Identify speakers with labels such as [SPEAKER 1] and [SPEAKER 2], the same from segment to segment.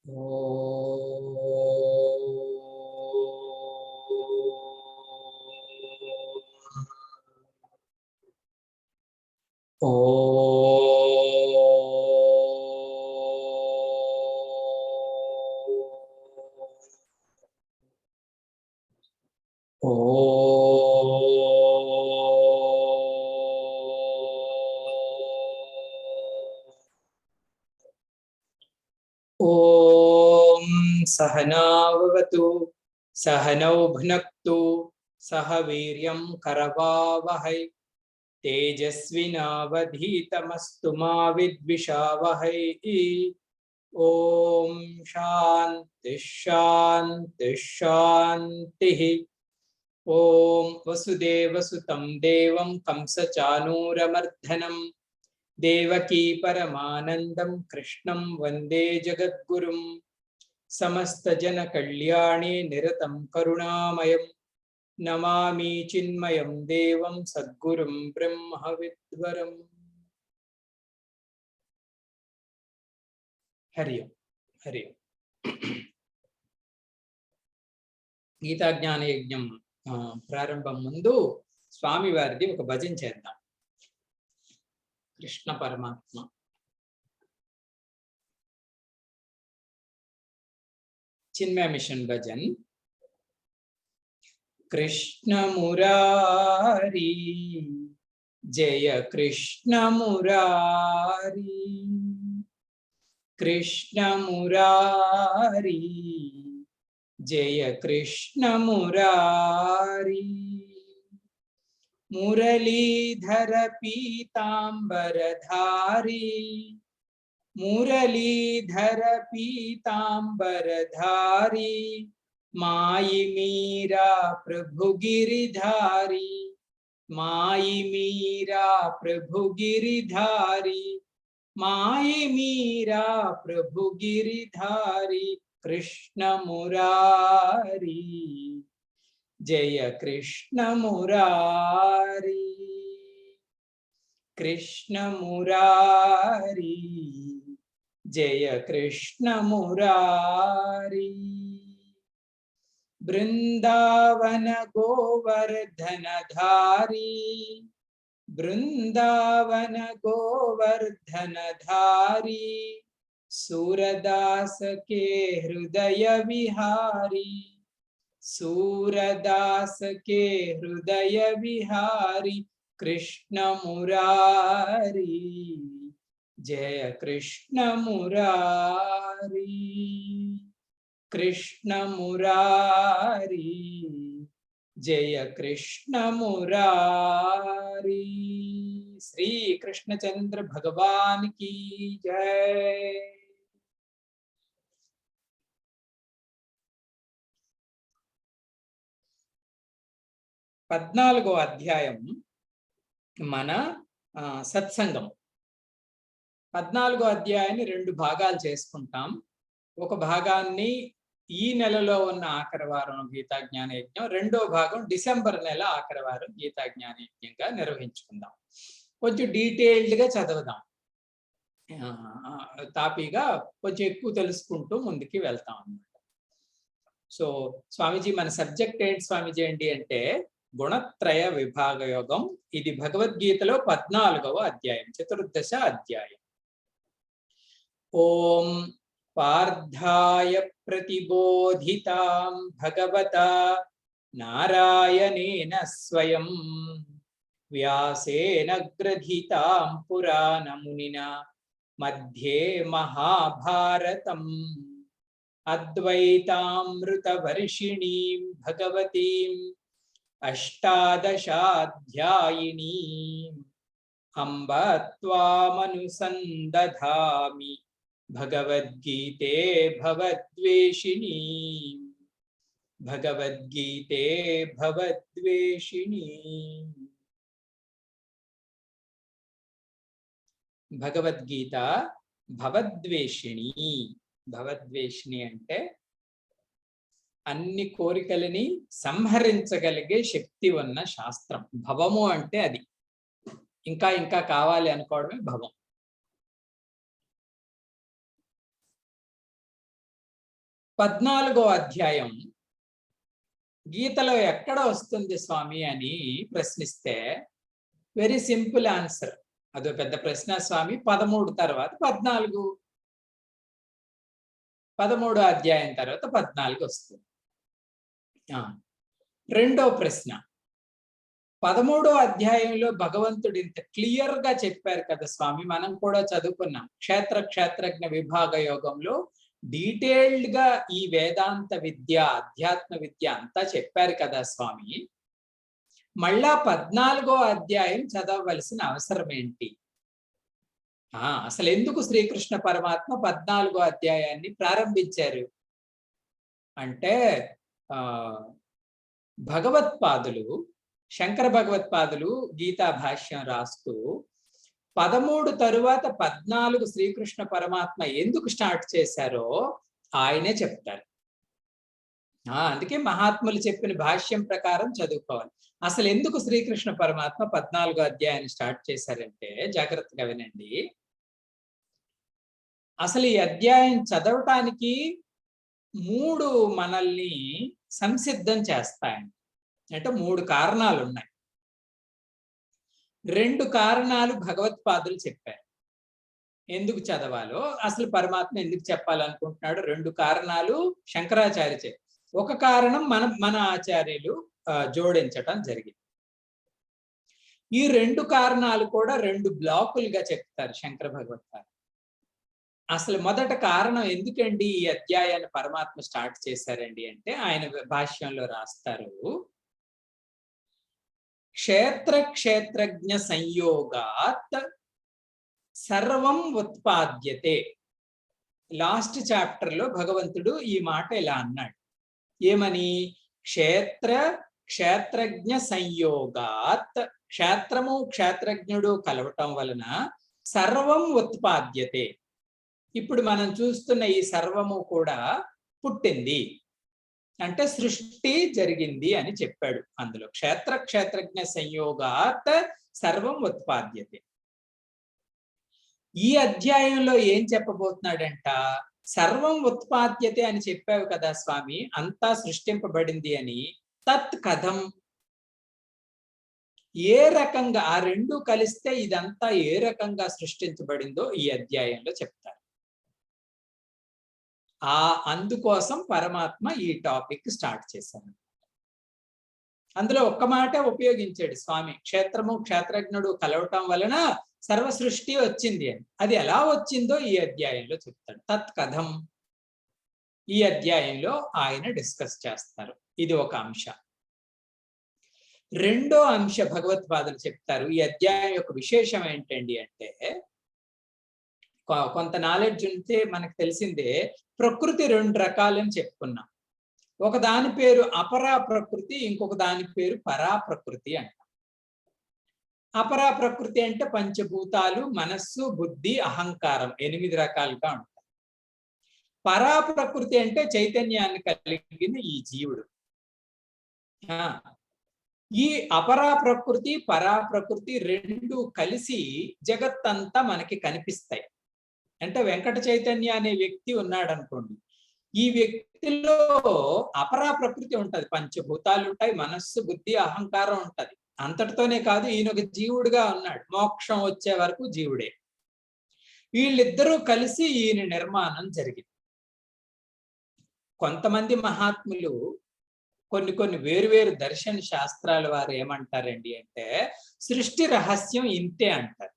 [SPEAKER 1] ओम सहनाववतु सहनौ भुनक्तु सह वीर्यं करवावहै तेजस्विनावधीतमस्तु मा विद्विषावहै। ओम शांति शांति शांतिः। ओम वसुदेवसुतं देवं कंसचानूरमर्दनं देवकी परमानंदं कृष्णं वंदे जगद्गुरुं। समस्तजनकल्याणे निरतं करुणामयं नमामि चिन्मयं देवं सद्गुरुं ब्रह्मविद्वरम्। हरि ओम हरि ओम। गीता ज्ञान यज्ञం ప్రారంభం ముందు స్వామి వారిది ఒక భజన చేద్దాం. కృష్ణ పరమాత్మ चिन्मय मिशन भजन। कृष्ण मुरारी जय कृष्ण मुरारी, कृष्ण मुरारी जय कृष्ण मुरारी। मुरलीधर पीतांबरधारी, मुरलीधर पीतांबरधारी, माई मीरा प्रभु गिरिधारी, माई मीरा प्रभु गिरिधारी, माई मीरा प्रभु गिरिधारी। कृष्ण मुरारी जय कृष्ण मुरारी, कृष्ण मुरारी जय कृष्ण मुरारी। बृंदावन गोवर्धन धारी, बृंदावन गोवर्धन धारी, सूरदास के हृदय विहारी, सूरदास के हृदय विहारी। कृष्ण मुरारी जय कृष्ण मुरारी, कृष्ण मुरारी जय कृष्ण मुरारी। श्री कृष्णचंद्र भगवान की जय। పద్నాలుగో అధ్యాయం మన సత్సంగం. 14వ అధ్యాయాన్ని రెండు భాగాలు చేసుకుంటాం. ఒక భాగాన్ని ఈ నెలలో ఉన్న ఆఖరి వారం గీతా జ్ఞాన యజ్ఞం, రెండో భాగం డిసెంబర్ నెల ఆఖరి వారం గీతా జ్ఞాన యజ్ఞంగా నిర్వహించుకుందాం. కొంచెం డీటెయిల్డ్గా చదువుదాం, తాపీగా కొంచెం ఎక్కువ తెలుసుకుంటూ ముందుకి వెళ్తాం అన్నమాట. సో స్వామీజీ, మన సబ్జెక్ట్ ఏంటి స్వామీజీ ఏంటి అంటే గుణత్రయ విభాగ యోగం. ఇది భగవద్గీతలో 14వ అధ్యాయం, చతుర్దశ అధ్యాయం. ఓం పార్థాయ ప్రతిబోధితాం భగవతా నారాయణేన స్వయం వ్యాసేన గ్రథితాం పురాణమునినా మధ్యే మహాభారతం అద్వైతామృతవర్షిణీం భగవతీం అష్టాదశాధ్యాయినీం అంబ త్వామనుసందధామి భగవద్గీతే భవద్వేషిణీం, భగవద్గీతే భవద్వేషిణీం. భగవద్గీత భవద్వేషిణి. భవద్వేషిణి అంటే అన్ని కోరికలని సంహరించగలిగే శక్తి ఉన్న శాస్త్రం. భవము అంటే అది, ఇంకా ఇంకా కావాలి అనుకోవడమే భవం. 14వ అధ్యాయం గీతలో ఎక్కడ వస్తుంది స్వామి అని ప్రశ్నిస్తే వెరీ సింపుల్ ఆన్సర్. అదో పెద్ద ప్రశ్న స్వామి. 13 తర్వాత 14, 13వ అధ్యాయం తర్వాత 14 వస్తుంది. రెండో ప్రశ్న, 13వ అధ్యాయంలో భగవంతుడు ఇంత క్లియర్ గా చెప్పారు కదా స్వామి, మనం కూడా చదువుకున్నాం. క్షేత్రజ్ఞ విభాగ యోగంలో డీటెయిల్డ్ గా ఈ వేదాంత విద్య, అధ్యాత్మ విద్య అంతా చెప్పారు కదా స్వామి. మళ్ళా 14వ అధ్యాయం చదవవలసిన అవసరం ఏంటి? అసలు ఎందుకు శ్రీకృష్ణ పరమాత్మ 14వ అధ్యాయాన్ని ప్రారంభించారు అంటే, భగవత్పాదులు, శంకర భగవత్పాదులు గీతా భాష్యం రాస్తూ 13 తరువాత 14 శ్రీకృష్ణ పరమాత్మ ఎందుకు స్టార్ట్ చేశారో ఆయనే చెప్తారు. అందుకే మహాత్ములు చెప్పిన భాష్యం ప్రకారం చదువుకోవాలి. అసలు ఎందుకు శ్రీకృష్ణ పరమాత్మ 14వ అధ్యాయాన్ని స్టార్ట్ చేశారంటే, జాగ్రత్తగా వినండి. అసలు ఈ అధ్యాయం చదవటానికి 3 మనల్ని సంసిద్ధం చేస్తాయండి. అంటే 3 కారణాలు ఉన్నాయి. 2 కారణాలు భగవత్పాదులు చెప్పారు ఎందుకు చదవాలో, అసలు పరమాత్మ ఎందుకు చెప్పాలనుకుంటున్నాడు. 2 కారణాలు శంకరాచార్య చెప్పారు. ఒక కారణం మన ఆచార్యులు జోడించటం జరిగింది. ఈ 2 కారణాలు కూడా 2 బ్లాకులుగా చెప్తారు శంకర భగవత్పాదులు. అసలు మొదట కారణం ఎందుకండి ఈ అధ్యాయాన్ని పరమాత్మ స్టార్ట్ చేశారండి అంటే, ఆయన భాష్యంలో రాస్తారు, క్షేత్రజ్ఞ సంయోగాత్ సర్వం ఉత్పాద్యతే. లాస్ట్ చాప్టర్ లో భగవంతుడు ఈ మాట ఇలా అన్నాడు. ఏమని? క్షేత్రజ్ఞ సంయోగాత్, క్షేత్రము క్షేత్రజ్ఞుడు కలవటం వలన సర్వం ఉత్పాద్యతే. ఇప్పుడు మనం చూస్తున్న ఈ సర్వము కూడా పుట్టింది, అంటే సృష్టి జరిగింది అని చెప్పాడు అందులో. క్షేత్రజ్ఞ సంయోగాత్ సర్వం ఉత్పాద్యతే. ఈ అధ్యాయంలో ఏం చెప్పబోతున్నాడంట? సర్వం ఉత్పాద్యతే అని చెప్పావు కదా స్వామి, అంతా సృష్టింపబడింది అని. తత్ కథం, ఏ రకంగా ఆ 2 కలిస్తే ఇదంతా ఏ రకంగా సృష్టించబడిందో ఈ అధ్యాయంలో చెప్తారు. అందుకోసం పరమాత్మ ఈ టాపిక్ స్టార్ట్ చేశారు. అందులో ఒక్క మాట ఉపయోగించాడు స్వామి, క్షేత్రము క్షేత్రజ్ఞుడు కలవటం వలన సర్వ సృష్టి వచ్చింది అని. అది ఎలా వచ్చిందో ఈ అధ్యాయంలో చెప్తాడు. తత్ కథం ఈ అధ్యాయంలో ఆయన డిస్కస్ చేస్తారు. ఇది ఒక అంశ. రెండో అంశ భగవత్పాదులు చెప్తారు. ఈ అధ్యాయం యొక్క విశేషం ఏంటండి అంటే, కొంత నాలెడ్జ్ ఉంటే మనకు తెలిసిందే, ప్రకృతి 2 రకాలని చెప్పుకున్నాం. ఒక దాని పేరు అపరా ప్రకృతి, ఇంకొక దాని పేరు పరా ప్రకృతి అంట. అపరా ప్రకృతి అంటే పంచభూతాలు, మనస్సు, బుద్ధి, అహంకారం 8 రకాలుగా ఉంటాయి. పరా ప్రకృతి అంటే చైతన్యాన్ని కలిగిన ఈ జీవుడు. ఈ అపరా ప్రకృతి పరా ప్రకృతి 2 కలిసి జగత్తంతా మనకి కనిపిస్తాయి. అంటే వెంకట చైతన్య అనే వ్యక్తి ఉన్నాడు అనుకోండి, ఈ వ్యక్తిలో అపరా ప్రకృతి ఉంటది, పంచభూతాలు ఉంటాయి, మనస్సు, బుద్ధి, అహంకారం ఉంటది. అంతటితోనే కాదు, ఈయన ఒక జీవుడుగా ఉన్నాడు, మోక్షం వచ్చే వరకు జీవుడే. వీళ్ళిద్దరూ కలిసి ఈయన నిర్మాణం జరిగింది. కొంతమంది మహాత్ములు కొన్ని వేరువేరు దర్శన శాస్త్రాల వారు ఏమంటారండి అంటే, సృష్టి రహస్యం ఇంతే అంటారు.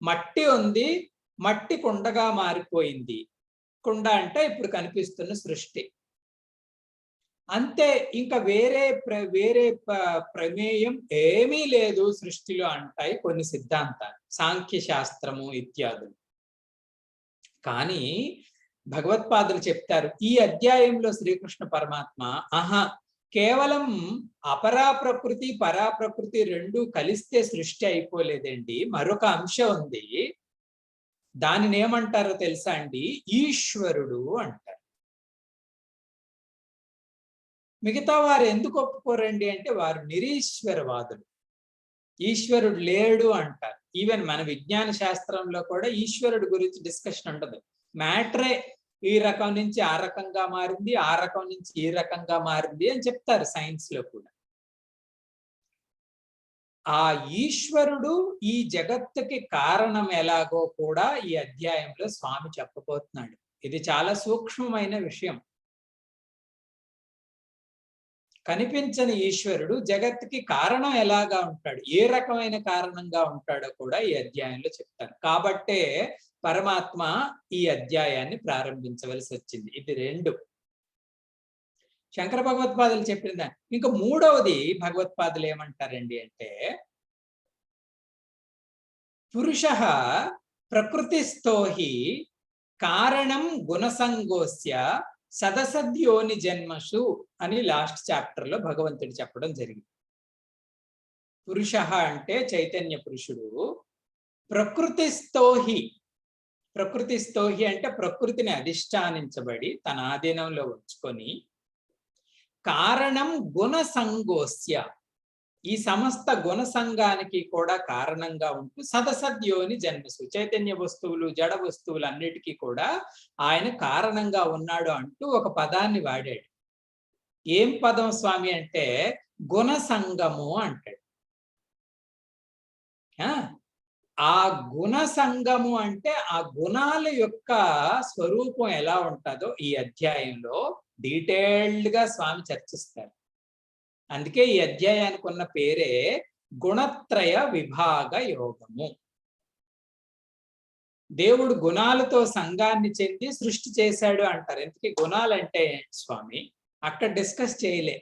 [SPEAKER 1] మట్టి ఉంది, మట్టి కుండగా మారిపోయింది. కుండ అంటే ఇప్పుడు కనిపిస్తున్న సృష్టి అంతే, ఇంకా వేరే ప్రమేయం ఏమీ లేదు సృష్టిలో అంటాయి కొన్ని సిద్ధాంతాలు, సాంఖ్య శాస్త్రము ఇత్యాదులు. కానీ భగవత్పాదులు చెప్తారు, ఈ అధ్యాయంలో శ్రీకృష్ణ పరమాత్మ కేవలం అపరా ప్రకృతి పరా ప్రకృతి 2 కలిస్తే సృష్టి అయిపోలేదండి, మరొక అంశం ఉంది. దానిని ఏమంటారో తెలుసా అండి? ఈశ్వరుడు అంటారు. మిగతా వారు ఎందుకు ఒప్పుకోరండి అంటే, వారు నిరీశ్వరవాదులు, ఈశ్వరుడు లేడు అంటారు. ఈవెన్ మన విజ్ఞాన శాస్త్రంలో కూడా ఈశ్వరుడు గురించి డిస్కషన్ ఉండదు. మ్యాటరే ఈ రకం నుంచి ఆ రకంగా మారింది, ఆ రకం నుంచి ఈ రకంగా మారింది అని చెప్తారు సైన్స్ లో కూడా. ఆ ఈశ్వరుడు ఈ జగత్తుకి కారణం ఎలాగో కూడా ఈ అధ్యాయంలో స్వామి చెప్పబోతున్నాడు. ఇది చాలా సూక్ష్మమైన విషయం. కనిపించని ఈశ్వరుడు జగత్తుకి కారణం ఎలాగా ఉంటాడు, ఏ రకమైన కారణంగా ఉంటాడో కూడా ఈ అధ్యాయంలో చెప్తారు. కాబట్టే పరమాత్మ ఈ అధ్యాయాన్ని ప్రారంభించవలసి వచ్చింది. ఇది 2 శంకర భగవత్పాదులు చెప్పిన దాన్ని. ఇంకా 3వది భగవత్పాదులు ఏమంటారండి అంటే, పురుషః ప్రకృతిస్థో హి కారణం గుణసంగోస్య సదసద్యోని జన్మసు అని లాస్ట్ చాప్టర్ లో భగవంతుడు చెప్పడం జరిగింది. పురుషః అంటే చైతన్య పురుషుడు, ప్రకృతిస్థోహి, ప్రకృతిస్థోహి అంటే ప్రకృతిని అధిష్టానించబడి తన ఆధీనంలో ఉంచుకొని, కారణం గుణసంగోస్య ఈ సమస్త గుణ సంఘానికి కూడా కారణంగా ఉంటూ సదసద్యోని జన్మసు చైతన్య వస్తువులు జడ వస్తువులు అన్నిటికీ కూడా ఆయన కారణంగా ఉన్నాడు అంటూ ఒక పదాన్ని వాడాడు. ఏం పదం స్వామి అంటే గుణ సంగము అంటాడు. ఆ గుణ సంగము అంటే ఆ గుణాల యొక్క స్వరూపం ఎలా ఉంటుందో ఈ అధ్యాయంలో డీటెయిల్డ్ గా స్వామి చర్చిస్తారు. అందుకే ఈ అధ్యాయానికి ఉన్న పేరే గుణత్రయ విభాగ యోగము. దేవుడు గుణాలతో సంఘాన్ని చెంది సృష్టి చేశాడు అంటారు. ఎందుకే గుణాలంటే స్వామి అక్కడ డిస్కస్ చేయలే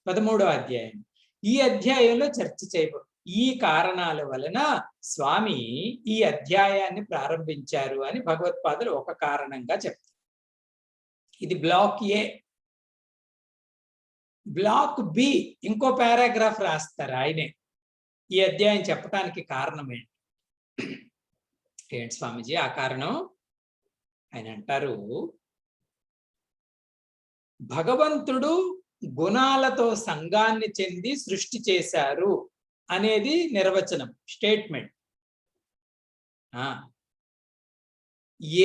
[SPEAKER 1] 13వ అధ్యాయం. ఈ అధ్యాయంలో చర్చ చేయబో ఈ కారణాల వలన స్వామి ఈ అధ్యాయాన్ని ప్రారంభించారు అని భగవత్పాదులు ఒక కారణంగా చెప్తారు. ఇది బ్లాక్ ఏ. బ్లాక్ బి ఇంకో పారాగ్రాఫ్ రాస్తారు ఆయనే. ఈ అధ్యాయం చెప్పడానికి కారణం ఏంటి స్వామీజీ? ఆ కారణం ఆయన అంటారు, భగవంతుడు గుణాలతో సంఘాన్ని చెంది సృష్టి చేశారు అనేది నిర్వచనం, స్టేట్మెంట్.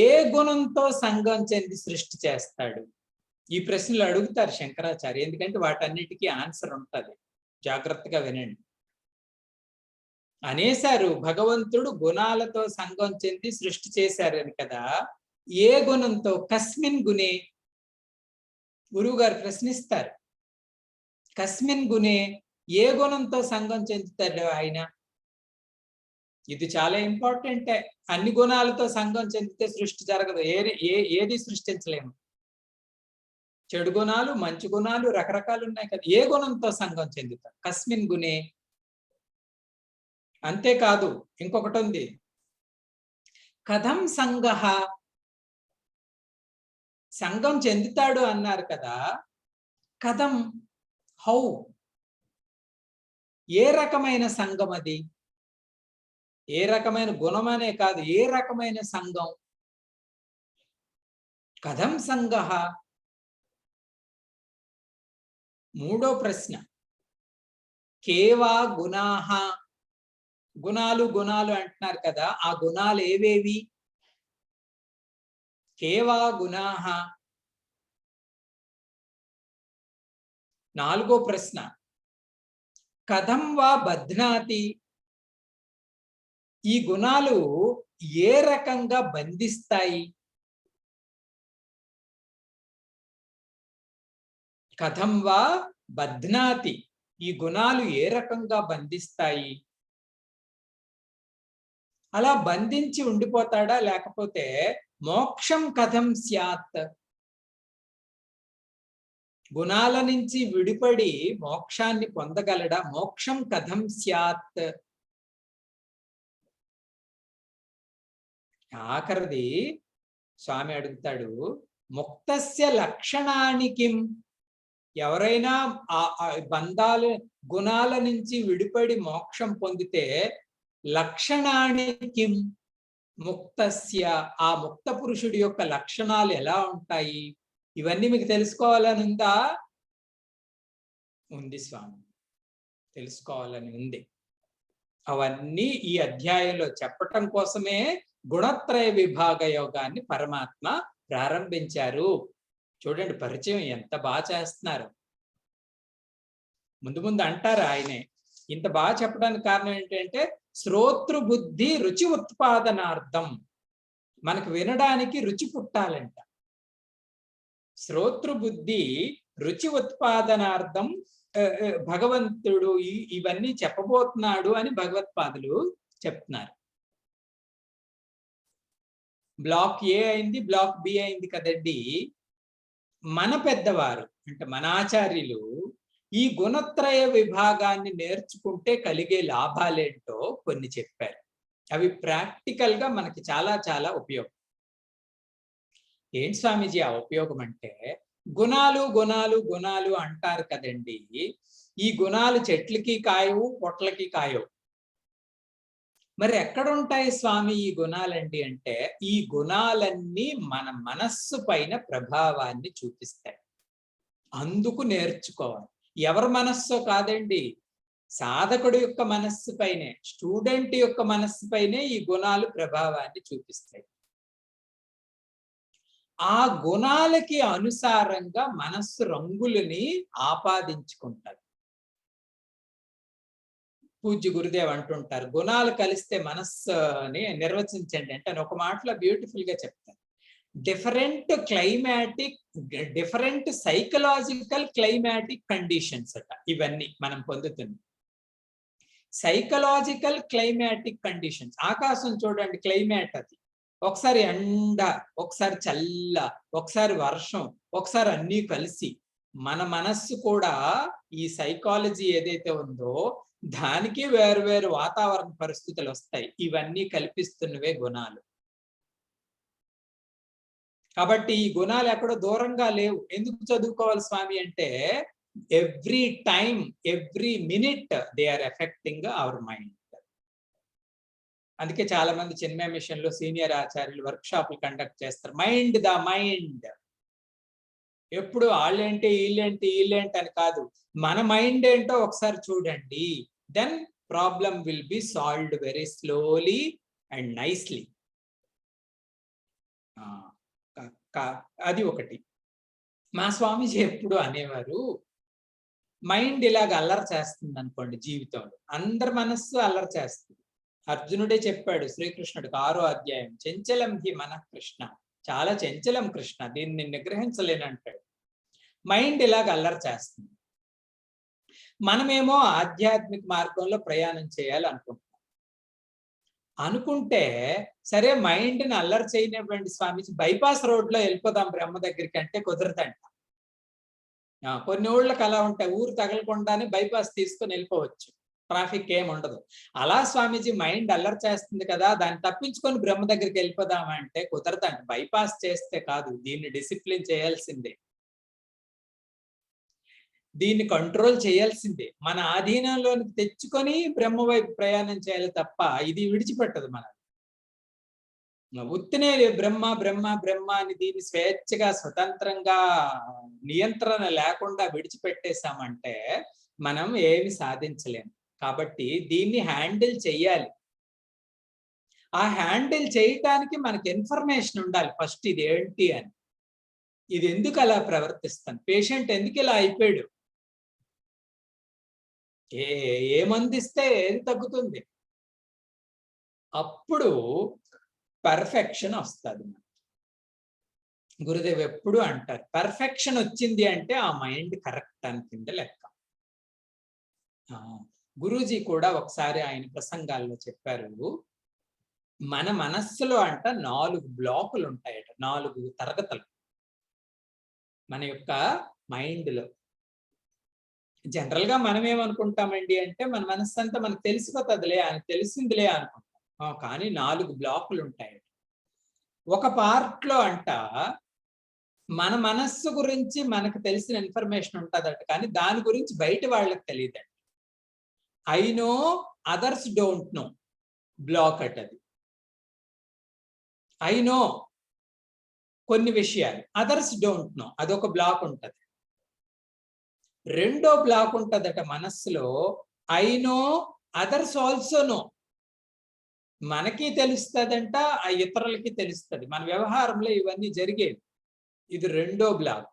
[SPEAKER 1] ఏ గుణంతో సంఘం చెంది సృష్టి చేస్తాడు? ఈ ప్రశ్నలు అడుగుతారు శంకరాచార్య, ఎందుకంటే వాటన్నిటికీ ఆన్సర్ ఉంటుంది. జాగ్రత్తగా వినండి. అనేశారు భగవంతుడు గుణాలతో సంఘం చెంది సృష్టి చేశారని కదా. ఏ గుణంతో? కస్మిన్ గుణే. గురువు గారు ప్రశ్నిస్తారు, కస్మిన్ గుణే ఏ గుణంతో సంఘం చెందుతాడు ఆయన? ఇది చాలా ఇంపార్టెంటే. అన్ని గుణాలతో సంఘం చెందితే సృష్టి జరగదు. ఏది సృష్టించలేము. చెడు గుణాలు, మంచి గుణాలు రకరకాలు ఉన్నాయి కదా. ఏ గుణంతో సంఘం చెందుతారు? కస్మిన్ గుణే. అంతేకాదు ఇంకొకటి ఉంది, కథం సంగః. సంఘం చెందుతాడు అన్నారు కదా, కథం, హౌ, ఏ రకమైన సంఘం అది? ఏ రకమైన గుణమనే కాదు, ఏ రకమైన సంఘం? కథం సంగః. 3వ ప్రశ్న, కేవా గుణాః. గుణాలు గుణాలు అంటున్నారు కదా, ఆ గుణాలు ఏవేవి? కేవా గుణాః. 4వ ప్రశ్న, కథం వా బధ్నాతి. ఈ గుణాలు ఏ రకంగా బంధిస్తాయి? కథం వా బధ్నాతి. ఈ గుణాలు ఏ రకంగా బంధిస్తాయి? అలా బంధించి ఉండిపోతాడా, లేకపోతే మోక్షం కథం స్యాత్. గుణాల నుంచి విడిపడి మోక్షాన్ని పొందగలడా? మోక్షం కథం స్యాత్. ఆఖరిది స్వామి అడుగుతాడు, ముక్తస్య లక్షణాని కిం. ఎవరైనా ఆ బంధాలు గుణాల నుంచి విడిపడి మోక్షం పొందితే లక్షణాని కిం ముక్తస్య, ఆ ముక్త పురుషుడి యొక్క లక్షణాలు ఎలా ఉంటాయి? ఇవన్నీ మీకు తెలుసుకోవాలని ఉందా? ఉంది స్వామి, తెలుసుకోవాలని ఉంది. అవన్నీ ఈ అధ్యాయంలో చెప్పటం కోసమే గుణత్రయ విభాగ యోగాన్ని పరమాత్మ ప్రారంభించారు. చూడండి పరిచయం ఎంత బాగా చేస్తున్నారు. ముందు ముందు అంటారు ఆయనే. ఇంత బాగా చెప్పడానికి కారణం ఏంటంటే శ్రోతృ బుద్ధి రుచి ఉత్పాదనార్థం. మనకు వినడానికి రుచి పుట్టాలంట. శ్రోతృ బుద్ధి రుచి ఉత్పాదనార్థం భగవంతుడు ఇవన్నీ చెప్పబోతున్నాడు అని భగవత్పాదులు చెప్తున్నారు. బ్లాక్ ఏ అయింది, బ్లాక్ బి అయింది కదండి. మన పెద్దవారు అంటే మన ఆచార్యులు ఈ గుణత్రయ విభాగాన్ని నేర్చుకుంటే కలిగే లాభాలేంటో కొన్ని చెప్పారు. అవి ప్రాక్టికల్ గా మనకి చాలా చాలా ఉపయోగం. ఏంటి స్వామీజీ ఆ ఉపయోగం అంటే, గుణాలు గుణాలు గుణాలు అంటారు కదండి. ఈ గుణాలు చెట్లకి కాయవు, పొట్లకి కాయవు. మరి ఎక్కడుంటాయి స్వామి ఈ గుణాలండి అంటే, ఈ గుణాలన్నీ మన మనస్సు పైన ప్రభావాన్ని చూపిస్తాయి. అందుకు నేర్చుకోవాలి. ఎవరి మనస్సో కాదండి, సాధకుడు యొక్క మనస్సు పైనే, స్టూడెంట్ యొక్క మనస్సు పైనే ఈ గుణాలు ప్రభావాన్ని చూపిస్తాయి. ఆ గుణాలకి అనుసారంగా మనస్సు రంగులని ఆపాదించుకుంటారు. పూజ్య గురుదేవ్ అంటుంటారు, గుణాలు కలిస్తే మనస్సుని నిర్వచించండి అంటే ఒక మాటలో బ్యూటిఫుల్ గా చెప్తారు. Different climatic, different psychological climatic conditions అట ఇవన్నీ మనం పొందుతుంది. Psychological climatic conditions. ఆకాశం చూడండి, క్లైమేట్ అది. ఒకసారి ఎండ, ఒకసారి చల్ల, ఒకసారి వర్షం, ఒకసారి అన్నీ కలిసి. మన మనస్సు కూడా ఈ సైకాలజీ ఏదైతే ఉందో దానికి వేరు వేరు వాతావరణ పరిస్థితులు వస్తాయి. ఇవన్నీ కల్పిస్తున్నవే గుణాలు. కాబట్టి ఈ గుణాలు ఎక్కడో దూరంగా లేవు. ఎందుకు చదువుకోవాలి స్వామి అంటే, every time, every minute they are affecting our mind. అందుకే చాలా మంది చిన్మయ మిషన్ లో సీనియర్ ఆచార్యులు వర్క్ షాపులు కండక్ట్ చేస్తారు. Mind the mind. ఎప్పుడు వాళ్ళేంటి వీళ్ళేంటి వీళ్ళేంటి అని కాదు, మన మైండ్ ఏంటో ఒకసారి చూడండి. Then problem will be solved very slowly and nicely. అది ఒకటి. మా స్వామీజీ ఎప్పుడు అనేవారు, మైండ్ ఇలాగ అల్లరి చేస్తుంది అనుకోండి జీవితంలో, అందరి మనస్సు అల్లరి చేస్తుంది. అర్జునుడే చెప్పాడు శ్రీకృష్ణుడికి 6వ అధ్యాయం, చంచలం హి మన కృష్ణ, చాలా చంచలం కృష్ణ, దీన్ని నిగ్రహించలేనంటాడు. మైండ్ ఇలాగ అల్లరి చేస్తుంది. మనమేమో ఆధ్యాత్మిక మార్గంలో ప్రయాణం చేయాలి అనుకుంటే సరే మైండ్ని అల్లరి చేయనివ్వండి స్వామీజీ, బైపాస్ రోడ్లో వెళ్ళిపోదాం బ్రహ్మ దగ్గరికి అంటే కుదరదంట. కొన్ని ఊళ్ళకి అలా ఉంటాయి, ఊరు తగలకుండానే బైపాస్ తీసుకొని వెళ్ళిపోవచ్చు, ట్రాఫిక్ ఏమి ఉండదు. అలా స్వామీజీ మైండ్ అల్లరి చేస్తుంది కదా, దాన్ని తప్పించుకొని బ్రహ్మ దగ్గరికి వెళ్ళిపోదామంటే కుదరదంట. బైపాస్ చేస్తే కాదు, దీన్ని డిసిప్లిన్ చేయాల్సిందే, దీన్ని కంట్రోల్ చేయాల్సిందే, మన ఆధీనంలోనికి తెచ్చుకొని బ్రహ్మ వైపు ప్రయాణం చేయాలి తప్ప ఇది విడిచిపెట్టదు. మన ఉత్తినే బ్రహ్మ బ్రహ్మ బ్రహ్మ అని దీన్ని స్వేచ్ఛగా స్వతంత్రంగా నియంత్రణ లేకుండా విడిచిపెట్టేశామంటే మనం ఏమి సాధించలేము. కాబట్టి దీన్ని హ్యాండిల్ చెయ్యాలి. ఆ హ్యాండిల్ చేయటానికి మనకి ఇన్ఫర్మేషన్ ఉండాలి ఫస్ట్, ఇది ఏంటి అని, ఇది ఎందుకు అలా ప్రవర్తిస్తాను, పేషెంట్ ఎందుకు ఇలా అయిపోయాడు, ఏ మందిస్తే ఏది తగ్గుతుంది, అప్పుడు పర్ఫెక్షన్ వస్తుంది. గురుదేవ్ ఎప్పుడు అంటారు, పర్ఫెక్షన్ వచ్చింది అంటే ఆ మైండ్ కరెక్ట్ అని కింద లెక్క. గురూజీ కూడా ఒకసారి ఆయన ప్రసంగాల్లో చెప్పారు, మన మనస్సులో అంట 4 బ్లాకులు ఉంటాయట, 4 తరగతులు మన యొక్క మైండ్లో. జనరల్ గా మనం ఏమనుకుంటామండి అంటే, మన మనస్సు అంతా మనకు తెలిసిపోతుందిలే అని, తెలిసిందిలే అనుకుంటాం. కానీ 4 బ్లాకులు ఉంటాయి. ఒక పార్ట్ లో అంట మన మనస్సు గురించి మనకు తెలిసిన ఇన్ఫర్మేషన్ ఉంటుందట, కానీ దాని గురించి బయట వాళ్ళకి తెలియదంట. I know others don't know block at అది. ఐ నో కొన్ని విషయాలు, అదర్స్ డోంట్ నో, అదొక బ్లాక్ ఉంటుంది. రెండో బ్లాక్ ఉంటుందట మనస్సులో, I know others also know. మనకి తెలుస్తుందంట, ఆ ఇతరులకి తెలుస్తుంది. మన వ్యవహారంలో ఇవన్నీ జరిగేవి. ఇది రెండో బ్లాక్.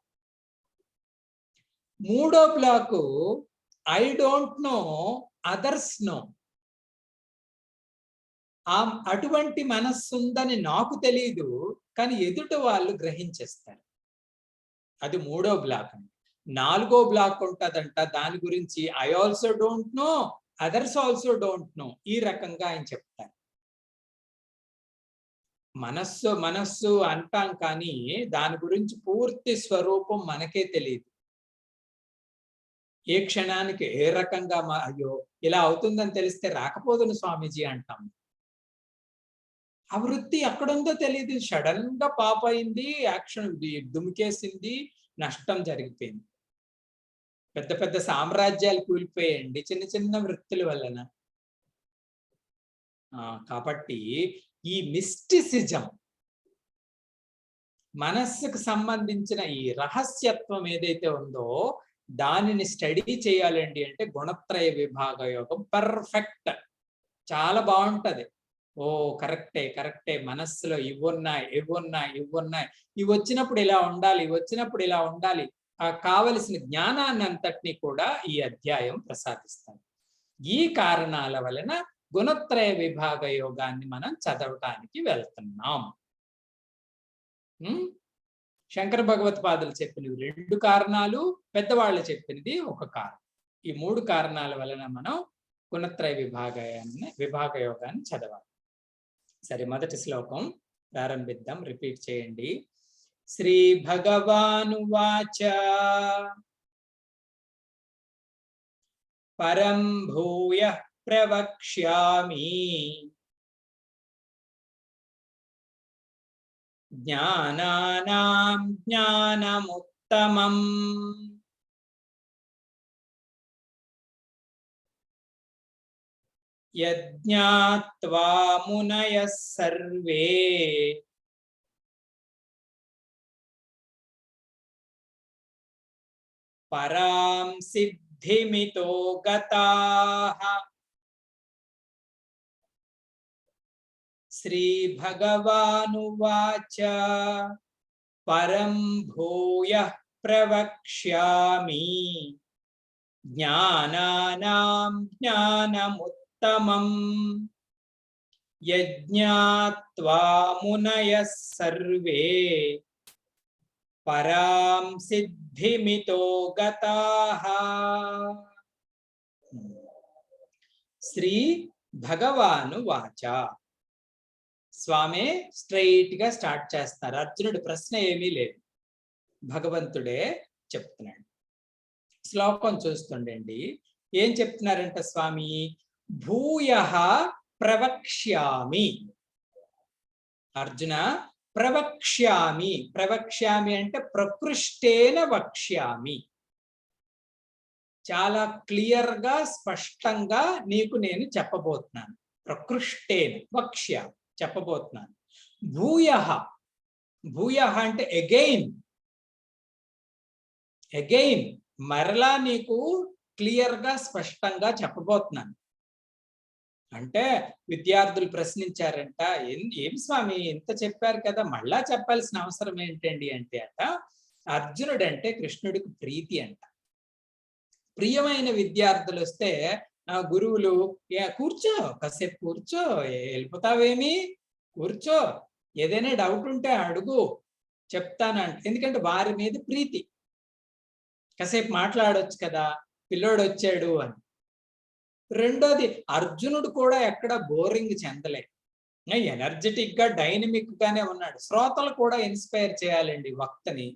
[SPEAKER 1] మూడో block I don't know, others know. అటువంటి మనస్సు ఉందని నాకు తెలియదు, కానీ ఎదుట వాళ్ళు గ్రహించేస్తారు. అది మూడో బ్లాక్ అండి. నాలుగో బ్లాక్ ఉంటుందంట, దాని గురించి I also don't know, others also don't know. ఈ రకంగా ఆయన చెప్తారు. మనస్సు మనస్సు అంటాం, కానీ దాని గురించి పూర్తి స్వరూపం మనకే తెలియదు. ఏ క్షణానికి ఏ రకంగా అయ్యో ఇలా అవుతుందని తెలిస్తే రాకపోదును స్వామీజీ అంటాం. ఆ వృత్తి ఎక్కడుందో తెలియదు. సడన్ గా పాప అయింది, యాక్షన్ దుమికేసింది, నష్టం జరిగిపోయింది. పెద్ద పెద్ద సామ్రాజ్యాలు కూలిపోయాయండి చిన్న చిన్న వృత్తుల వలన. కాబట్టి ఈ మిస్టిసిజం, మనస్సుకు సంబంధించిన ఈ రహస్యత్వం ఏదైతే ఉందో దానిని స్టడీ చేయాలండి అంటే గుణత్రయ విభాగ యోగం పర్ఫెక్ట్, చాలా బాగుంటది. ఓ కరెక్టే కరెక్టే, మనస్సులో ఇవున్నాయి ఇవున్నాయి ఇవున్నాయి, ఇవి వచ్చినప్పుడు ఇలా ఉండాలి, ఇవి వచ్చినప్పుడు ఇలా ఉండాలి. కావలసిన జ్ఞానాన్ని అంతటినీ కూడా ఈ అధ్యాయం ప్రసాదిస్తుంది. ఈ కారణాల వలన గుణత్రయ విభాగ యోగాన్ని మనం చదవటానికి వెళ్తున్నాం. శంకర భగవత్పాదులు చెప్పినవి 2 కారణాలు, పెద్దవాళ్ళు చెప్పినది 1 కారణం. ఈ 3 కారణాల వలన మనం గుణత్రయ విభాగ యోగాన్ని చదవాలి. సరే, మొదటి శ్లోకం ప్రారంభిద్దాం. రిపీట్ చేయండి. శ్రీ భగవానువాచ పరం భూయః ప్రవక్ష్యామి జ్ఞానానాం జ్ఞానముత్తమం యజ్ఞాత్వా మునయః సర్వే పరాం సిద్ధిమితో గతాః. శ్రీ భగవానువాచ పరం భూయః ప్రవక్ష్యామి జ్ఞానానాం జ్ఞానముత్తమం యజ్ఞాత్వా మునయః సర్వే పరాం సిద్ధిమితో గతాః. శ్రీ భగవానువాచ. స్వామి స్ట్రైట్ గా స్టార్ట్ చేస్తారు. అర్జునుడి ప్రశ్న ఏమీ లేదు, భగవంతుడే చెప్తున్నాడు. శ్లోకం చూస్తుండండి, ఏం చెప్తున్నారంట స్వామి? భూయః ప్రవక్ష్యామి. అర్జున, ప్రవక్ష్యామి. ప్రవక్ష్యామి అంటే ప్రకృష్టేన వక్ష్యామి. చాలా క్లియర్ గా స్పష్టంగా నీకు నేను చెప్పబోతున్నాను. ప్రకృష్టేన వక్ష్యామి చెప్పబోతున్నాను. భూయః, భూయః అంటే అగైన్, అగైన్ మరలా నీకు క్లియర్ గా స్పష్టంగా చెప్పబోతున్నాను. అంటే విద్యార్థులు ప్రశ్నించారంట, ఏం స్వామి ఇంత చెప్పారు కదా, మళ్ళా చెప్పాల్సిన అవసరం ఏంటండి అంటే అర్జునుడు అంటే కృష్ణుడికి ప్రీతి అంట. ప్రియమైన విద్యార్థులు వస్తే గురువులు కూర్చో, కాసేపు కూర్చో, వెళ్ళిపోతావేమి, కూర్చో, ఏదైనా డౌట్ ఉంటే అడుగు, చెప్తానంట. ఎందుకంటే వారి మీద ప్రీతి. కాసేపు మాట్లాడొచ్చు కదా, పిల్లోడు వచ్చాడు అని. రెండోది, అర్జునుడు కూడా ఎక్కడ బోరింగ్ చెందలే, ఎనర్జెటిక్ గా డైనమిక్ గానే ఉన్నాడు. శ్రోతలు కూడా ఇన్స్పైర్ చేయాలండి వక్తని.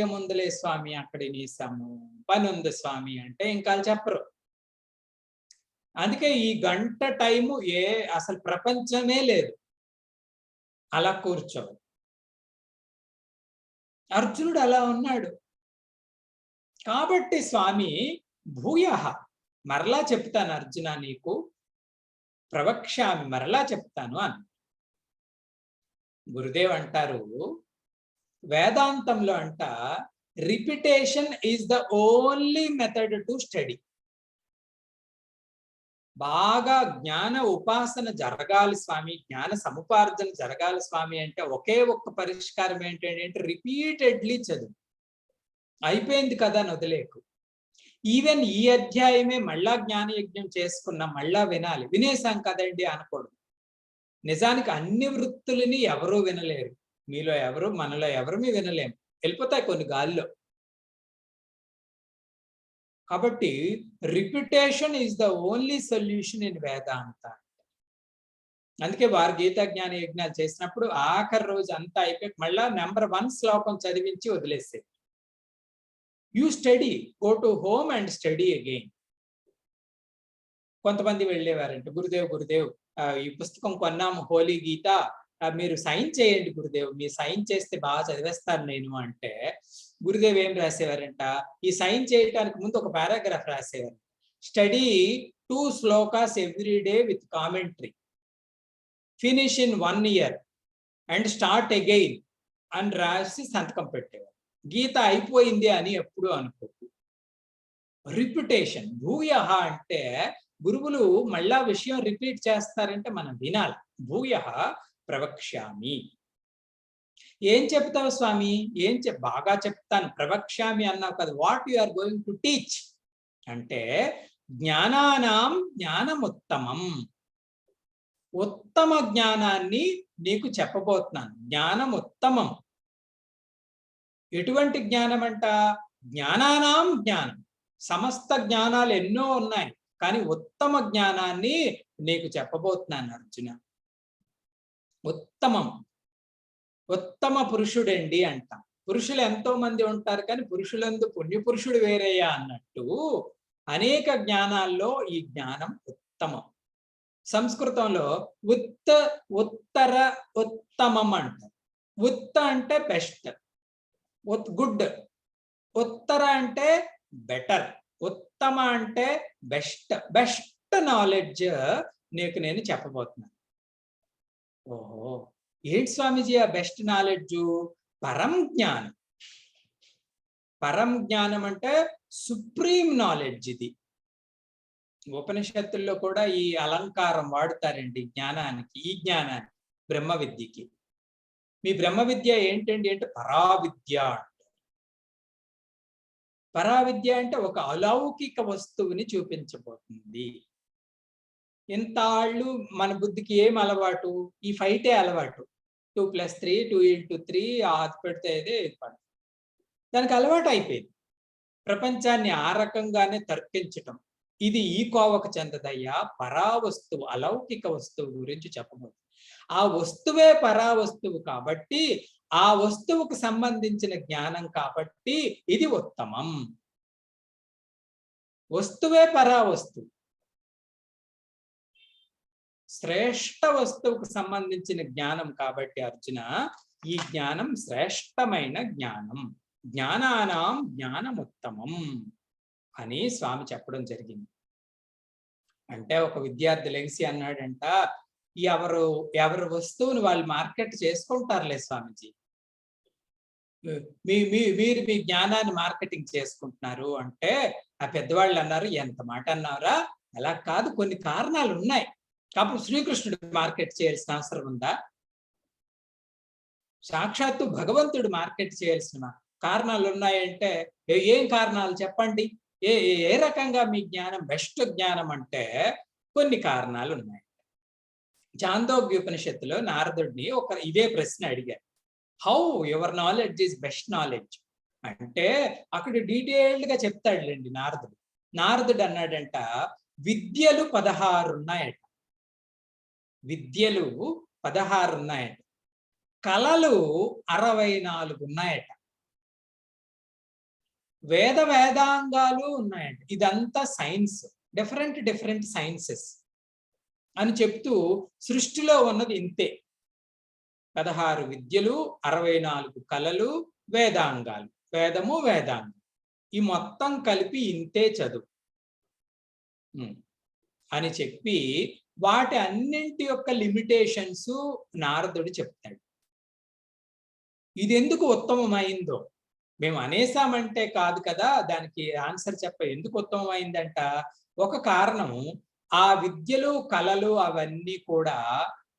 [SPEAKER 1] ఏముందులే స్వామి అక్కడ నీసాము, పని ఉంది స్వామి అంటే ఇంకా చెప్పరు. అందుకే ఈ గంట టైము అసలు ప్రపంచమే లేదు, అలా కూర్చో. అర్జునుడు అలా ఉన్నాడు. కాబట్టి స్వామి భూయః మరలా చెప్తాను అర్జున నీకు, ప్రవక్ష్యామి మరలా చెప్తాను అని. గురుదేవ్ అంటారు వేదాంతంలో అంట, repetition is the only method to study. బాగా జ్ఞాన ఉపాసన జరగాలి స్వామి, జ్ఞాన సముపార్జన జరగాలి స్వామి అంటే ఒకే ఒక్క పరిష్కారం ఏంటంటే రిపీటెడ్లీ చదువు. అయిపోయింది కదా అని వదిలేకు. ఈవెన్ ఈ అధ్యాయమే మళ్ళా జ్ఞానయజ్ఞం చేసుకున్నాం, మళ్ళా వినాలి, వినేసాం కదండి అనకూడదు. నిజానికి అన్ని వృత్తులని ఎవరూ వినలేరు. మీలో ఎవరు, మనలో ఎవరు వినలేము, వెళ్ళిపోతాయి కొన్ని గాల్లో. కాబట్టి repetition is the only solution in Vedanta. అందుకే వారు గీతా జ్ఞాన యజ్ఞాలు చేసినప్పుడు ఆఖరి రోజు అంతా అయిపోయి మళ్ళా నెంబర్ 1 శ్లోకం చదివించి వదిలేసేది. You study, go to home and study again. కొంతమంది వెళ్ళేవారంట, గురుదేవ్ ఈ పుస్తకం కొన్నాము హోలీ గీత, మీరు సైన్ చేయండి గురుదేవ్, మీరు సైన్ చేస్తే బాగా చదివేస్తాను నేను అంటే గురుదేవ్ ఏం రాసేవారంట, ఈ సైన్ చేయడానికి ముందు ఒక పారాగ్రాఫ్ రాసేవారు. Study 2 shlokas every day with commentary, finish in 1 year and start again అని రాసి సంతకం పెట్టేవారు. గీత అయిపోయింది అని ఎప్పుడు అనుకోకు. రిపిటేషన్, భూయః అంటే గురువులు మళ్ళా విషయం రిపీట్ చేస్తారంటే మనం వినాలి. భూయః ప్రవక్ష్యామి. ఏం చెప్తావు స్వామి? బాగా చెప్తాను, ప్రవక్ష్యామి అన్నావు కదా, what you are going to teach అంటే జ్ఞానానాం జ్ఞానముత్తమం, ఉత్తమ జ్ఞానాన్ని నీకు చెప్పబోతున్నాను. జ్ఞానం ఉత్తమం. ఎటువంటి జ్ఞానం అంట? జ్ఞానానాం జ్ఞానం. సమస్త జ్ఞానాలు ఎన్నో ఉన్నాయి, కానీ ఉత్తమ జ్ఞానాన్ని నీకు చెప్పబోతున్నాను అర్జున. ఉత్తమం, ఉత్తమ పురుషుడండి అంట. పురుషులు ఎంతో మంది ఉంటారు, కానీ పురుషులందు పుణ్యపురుషుడు వేరయ్యా అన్నట్టు అనేక జ్ఞానాల్లో ఈ జ్ఞానం ఉత్తమం. సంస్కృతంలో ఉత్తర ఉత్తమం అంటారు. ఉత్త అంటే బెస్ట్, గుడ్. ఉత్తర అంటే బెటర్, ఉత్తమ అంటే బెస్ట్ నాలెడ్జ్ నీకు నేను చెప్పబోతున్నాను. ఓహో, ఏంటి స్వామీజీ ఆ బెస్ట్ నాలెడ్జ్? పరం జ్ఞానం. పరం జ్ఞానం అంటే సుప్రీం నాలెడ్జ్. ఇది ఉపనిషత్తుల్లో కూడా ఈ అలంకారం వాడుతారండి జ్ఞానానికి, ఈ జ్ఞానానికి, బ్రహ్మ విద్యకి. మీ బ్రహ్మ విద్య ఏంటండి అంటే పరావిద్య. పరావిద్య అంటే ఒక అలౌకిక వస్తువుని చూపించబోతుంది. ఇంతాళ్ళు మన బుద్ధికి ఏం అలవాటు? ఈ ఫైటే అలవాటు. 2+3, 2x3 అది పెడితే ఇదే దానికి అలవాటు అయిపోయింది. ప్రపంచాన్ని ఆ రకంగానే తర్కించటం ఇది ఈ కోవకు చెందదయ్యా. పరావస్తువు, అలౌకిక వస్తువు గురించి చెప్పబోతుంది. ఆ వస్తువే పరావస్తువు కాబట్టి, ఆ వస్తువుకు సంబంధించిన జ్ఞానం కాబట్టి ఇది ఉత్తమం. వస్తువే పరావస్తువు, శ్రేష్ఠ వస్తువుకు సంబంధించిన జ్ఞానం కాబట్టి అర్జున, ఈ జ్ఞానం శ్రేష్టమైన జ్ఞానం. జ్ఞానానాం జ్ఞానముత్తమం అని స్వామి చెప్పడం జరిగింది. అంటే ఒక విద్యార్థి లెగిసి అన్నాడంట, ఎవరు వస్తువుని వాళ్ళు మార్కెట్ చేసుకుంటారులే స్వామిజీ, మీరు మీ జ్ఞానాన్ని మార్కెటింగ్ చేసుకుంటున్నారు అంటే ఆ పెద్దవాళ్ళు అన్నారు, ఎంత మాట అన్నారా, అలా కాదు, కొన్ని కారణాలు ఉన్నాయి. కాబట్టి శ్రీకృష్ణుడు మార్కెట్ చేయాల్సిన అవసరం ఉందా? సాక్షాత్తు భగవంతుడు మార్కెట్ చేయాల్సిన కారణాలు ఉన్నాయంటే ఏం కారణాలు చెప్పండి? ఏ రకంగా మీ జ్ఞానం బెస్ట్ జ్ఞానం అంటే కొన్ని కారణాలు ఉన్నాయి. చాందోగ్యోపనిషత్తులో నారదుడిని ఇదే ప్రశ్న అడిగారు, how your knowledge is best knowledge అంటే అక్కడ డీటెయిల్డ్ గా చెప్తాడులేండి నారదుడు. నారదుడు అన్నాడంట, విద్యలు 16 ఉన్నాయట. విద్యలు 16 ఉన్నాయట. కళలు 64 ఉన్నాయట. వేదాంగాలు ఉన్నాయంట. ఇదంతా సైన్స్, డిఫరెంట్ సైన్సెస్ అని చెప్తూ సృష్టిలో ఉన్నది ఇంతే. 16 విద్యలు, 64 కళలు, వేదాంగాలు, వేదము వేదాంగం, ఈ మొత్తం కలిపి ఇంతే చదువు అని చెప్పి వాటి అన్నింటి యొక్క లిమిటేషన్స్ నారదుడు చెప్తాడు. ఇది ఎందుకు ఉత్తమమైందో మేము అనేసామంటే కాదు కదా, దానికి ఆన్సర్ ఎందుకు ఉత్తమమైందంట. ఒక కారణం, ఆ విద్యలు కళలు అవన్నీ కూడా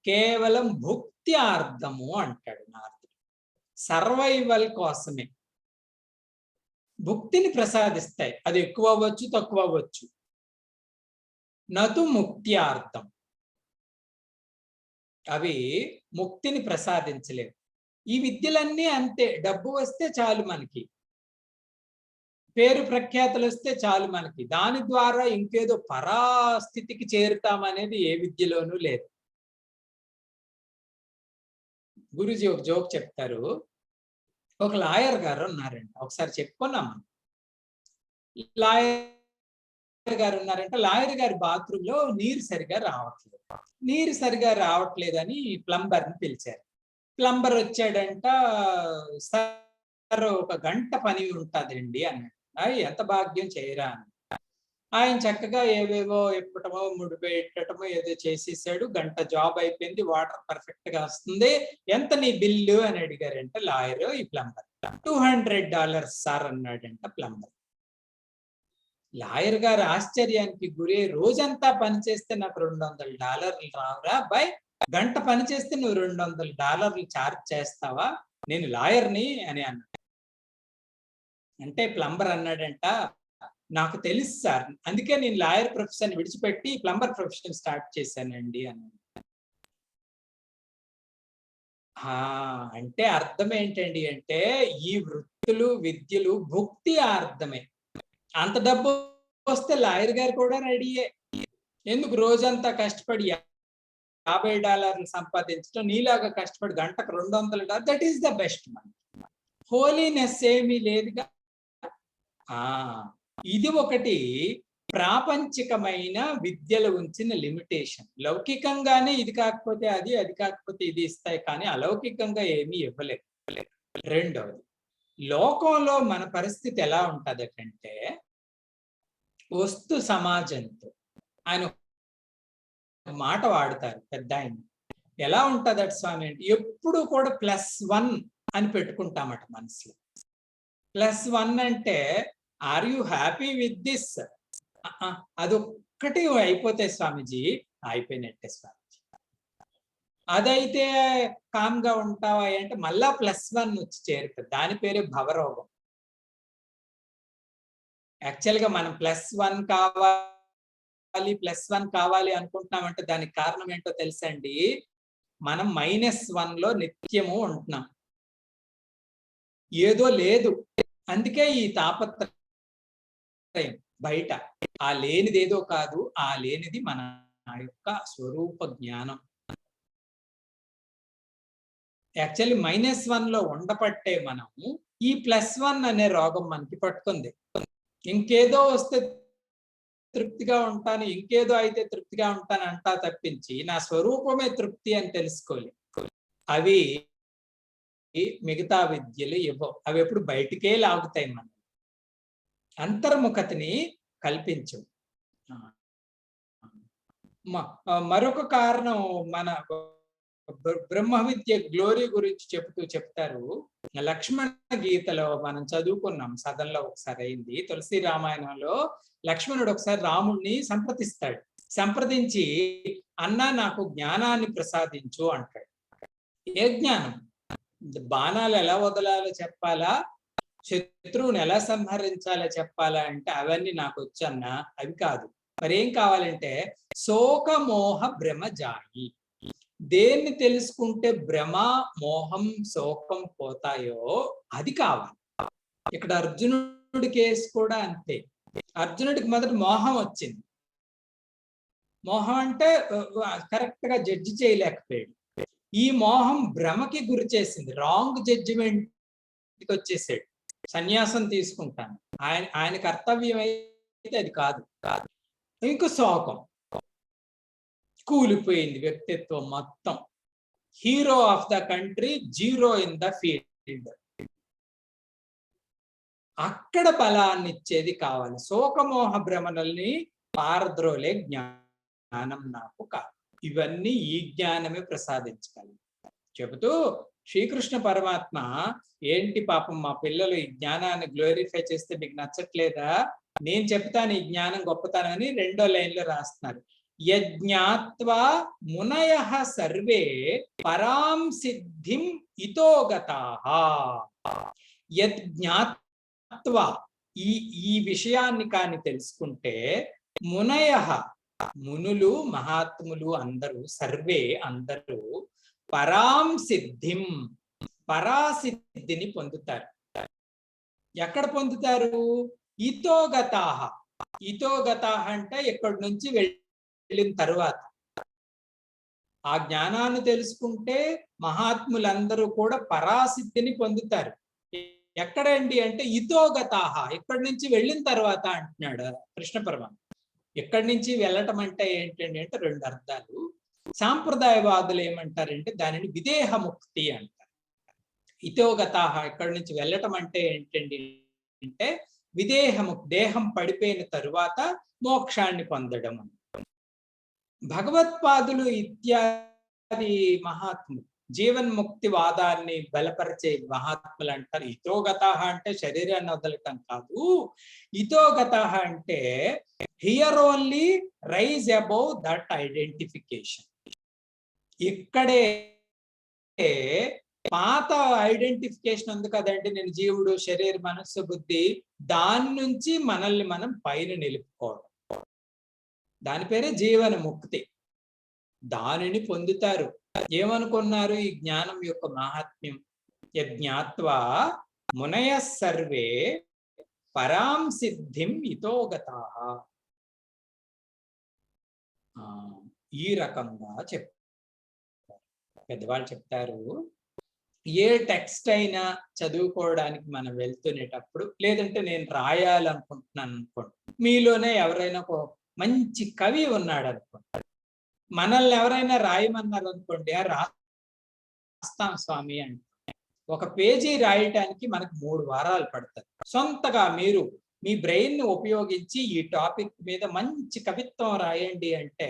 [SPEAKER 1] కేవలం భుక్త్యార్థము అంటాడు నారదుడు. సర్వైవల్ కోసమే, భుక్తిని ప్రసాదిస్తాయి. అది ఎక్కువ అవ్వచ్చు, తక్కువ అవ్వచ్చు. నతు ముక్త్యార్థం, అవి ముక్తిని ప్రసాదించలేవు. ఈ విద్యలన్నీ అంతే, డబ్బు వస్తే చాలు మనకి, పేరు ప్రఖ్యాతులు వస్తే చాలు మనకి, దాని ద్వారా ఇంకేదో పరాస్థితికి చేరుతామనేది ఏ విద్యలోనూ లేదు. గురూజీ ఒక జోక్ చెప్తారు. ఒక లాయర్ గారు ఉన్నారంట, ఒకసారి చెప్పుకున్నాం. లాయర్ గారు ఉన్నారంట, లాయర్ గారి బాత్రూమ్ లో నీరు సరిగా రావట్లేదని ప్లంబర్ ని పిలిచారు. ప్లంబర్ వచ్చాడంట. సార్ ఒక గంట పని ఉంటుందండి అన్నాడు. ఎంత భాగ్యం చేయరా అని. ఆయన చక్కగా ఏవేవో ఎప్పటమో ముడిపెట్టడమో ఏదో చేసేసాడు. గంట జాబ్ అయిపోయింది, వాటర్ పర్ఫెక్ట్ గా వస్తుంది. ఎంత నీ బిల్లు అని అడిగారంట లాయర్. ఈ ప్లంబర్ $200 సార్ అన్నాడంట ప్లంబర్. లాయర్ గారు ఆశ్చర్యానికి గురి, రోజంతా పని చేస్తే నాకు $200 రావురా అబ్బాయి, గంట పని చేస్తే నువ్వు $200 ఛార్జ్ చేస్తావా, నేను లాయర్ని అని అన్నాడు. అంటే ప్లంబర్ అన్నాడంట, నాకు తెలుసు సార్, అందుకే నేను లాయర్ ప్రొఫెషన్ విడిచిపెట్టి ప్లంబర్ ప్రొఫెషన్ స్టార్ట్ చేశానండి అన్నాడు. అంటే అర్థం ఏంటండి అంటే, ఈ వృత్తులు విద్యలు భుక్తి అర్థమే. అంత డబ్బు వస్తే లాయర్ గారు కూడా రెడీయే. ఎందుకు రోజంతా కష్టపడి $50 సంపాదించడం, నీలాగా కష్టపడి గంటకు $200, that is the best money. Holiness ఏమీ లేదుగా. ఇది ఒకటి ప్రాపంచికమైన విద్యలు ఉంచిన లిమిటేషన్. లౌకికంగానే ఇది కాకపోతే అది, అది కాకపోతే ఇది ఇస్తాయి, కానీ అలౌకికంగా ఏమీ ఇవ్వలేదు. రెండవది, లోకంలో మన పరిస్థితి ఎలా ఉంటదంటే, వస్తు సమాజంతో ఆయన మాట వాడతారు పెద్ద ఆయన. ఎలా ఉంటదట స్వామి అంటే, ఎప్పుడు కూడా +1 అని పెట్టుకుంటామట మనసులో. +1 అంటే are you happy with this, అదొక్కటి అయిపోతే స్వామిజీ అయిపోయినట్టే స్వామిజీ. అదైతే కామ్గా ఉంటావా అంటే మళ్ళా +1 వచ్చి చేరుతుంది. దాని పేరే భవరోగం. యాక్చువల్గా మనం +1 కావాలి అనుకుంటున్నామంటే దానికి కారణం ఏంటో తెలుసా అండి? మనం -1లో నిత్యము ఉంటున్నాం. ఏదో లేదు, అందుకే ఈ తాపత్రయం బయట. ఆ లేనిదేదో కాదు, ఆ లేనిది మన యొక్క స్వరూప జ్ఞానం. యాక్చువల్లీ -1లో ఉండపట్టే మనము ఈ +1 అనే రోగం మనకి పట్టుకుంది. ఇంకేదో వస్తే తృప్తిగా ఉంటాను, ఇంకేదో అయితే తృప్తిగా ఉంటాను అంటా తప్పించి నా స్వరూపమే తృప్తి అని తెలుసుకోలే. అవి మిగతా విద్యలు ఇవ్వవు. అవి ఎప్పుడు బయటికే లాగుతాయి, మనం అంతర్ముఖతని కల్పించు. మరొక కారణం, మన బ్రహ్మ విద్య గ్లోరీ గురించి చెప్తారు. లక్ష్మణ గీతలో మనం చదువుకున్నాం, సదనంలో ఒకసారి అయింది. తులసి రామాయణంలో లక్ష్మణుడు ఒకసారి రాముణ్ణి సంప్రదిస్తాడు. సంప్రదించి, అన్నా నాకు జ్ఞానాన్ని ప్రసాదించు అంటాడు. ఏ జ్ఞానం? బాణాలు ఎలా వదలాలో చెప్పాలా, శత్రువుని ఎలా సంహరించాలో చెప్పాలా అంటే అవన్నీ నాకు వచ్చన్నా, అవి కాదు. మరేం కావాలంటే శోకమోహ భ్రమ జాయి. దేన్ని తెలుసుకుంటే భ్రమ, మోహం, శోకం పోతాయో అది కావాలి. ఇక్కడ అర్జునుడి కేసు కూడా అంతే. అర్జునుడికి మొదట మోహం వచ్చింది. మోహం అంటే కరెక్ట్ గా జడ్జి చేయలేకపోయాడు. ఈ మోహం భ్రమకి గురి చేసింది. రాంగ్ జడ్జిమెంట్కి వచ్చేసాడు. సన్యాసం తీసుకుంటాను, ఆయన కర్తవ్యం అయితే అది కాదు. ఇంకో శోకం, కూలిపోయింది వ్యక్తిత్వం మొత్తం. Hero of the country, zero in the field. అక్కడ బలాన్ని ఇచ్చేది కావాలి. శోకమోహ భ్రమణల్ని పారద్రోలే జ్ఞానం నాకు కాదు. ఇవన్నీ ఈ జ్ఞానమే ప్రసాదించగలరు చెబుతూ శ్రీకృష్ణ పరమాత్మ, ఏంటి పాపం మా పిల్లలు ఈ జ్ఞానాన్ని గ్లోరిఫై చేస్తే మీకు నచ్చట్లేదా? నేను చెప్తాను ఈ జ్ఞానం గొప్పతనం అని 2వ లైన్లో రాస్తున్నారు. యజ్ఞాత్వా మునయః సర్వే పరాం సిద్ధిం ఇతో గతాః. యజ్ఞాత్వా ఈ విషయాన్ని కాని తెలుసుకుంటే మునయః మునులు మహాత్ములు అందరూ సర్వే అందరూ పరాం సిద్ధిం పరాసిద్ధిని పొందుతారు. ఎక్కడ పొందుతారు? ఇతోగతాః. ఇతోగతాః అంటే ఎక్కడి నుంచి వెళ్ళిన తరువాత. ఆ జ్ఞానాన్ని తెలుసుకుంటే మహాత్ములందరూ కూడా పరాసిద్ధిని పొందుతారు. ఎక్కడండి అంటే ఇతోగతాః, ఇక్కడి నుంచి వెళ్ళిన తర్వాత అంటున్నాడు కృష్ణ పరమాత్మ. ఎక్కడి నుంచి వెళ్ళటం అంటే ఏంటండి అంటే రెండు అర్థాలు. సాంప్రదాయవాదులు ఏమంటారంటే దానిని విదేహముక్తి అంటారు. ఇతోగతాః ఇక్కడి నుంచి వెళ్ళటం అంటే ఏంటండి అంటే విదేహముక్తి, దేహం పడిపోయిన తరువాత మోక్షాన్ని పొందడం. భగవత్పాదులు ఇత్యాది మహాత్ములు జీవన్ముక్తి వాదాన్ని బలపరిచే మహాత్ములు అంటారు. ఇతోగతాః అంటే శరీరాన్ని వదలటం కాదు. ఇతోగతాః అంటే here only rise above that identification. ఇక్కడే పాత ఐడెంటిఫికేషన్ ఉంది కదండి, నేను జీవుడు, శరీర, మనస్సు, బుద్ధి, దాని నుంచి మనల్ని మనం పైన నిలుపుకోవడం, దాని పేరే జీవన ముక్తి. దానిని పొందుతారు. ఏమనుకున్నారు ఈ జ్ఞానం యొక్క మహాత్మ్యం? యజ్ఞాత్వా మునయః సర్వే పరాం సిద్ధిం ఇతోగతాః. ఈ రకంగా చెప్తారు పెద్దవాళ్ళు. చెప్తారు ఏ టెక్స్ట్ అయినా చదువుకోవడానికి మనం వెళ్తునేటప్పుడు, లేదంటే నేను రాయాలనుకుంటున్నాను అనుకోండి, మీలోనే ఎవరైనా ఒక మంచి కవి ఉన్నాడు అనుకోండి, మనల్ని ఎవరైనా రాయమన్నారు అనుకోండి, రాస్తాం స్వామి అంటే ఒక పేజీ రాయటానికి మనకు 3 వారాలు పడుతుంది. సొంతగా మీరు మీ బ్రెయిన్ ని ఉపయోగించి ఈ టాపిక్ మీద మంచి కవిత్వం రాయండి అంటే,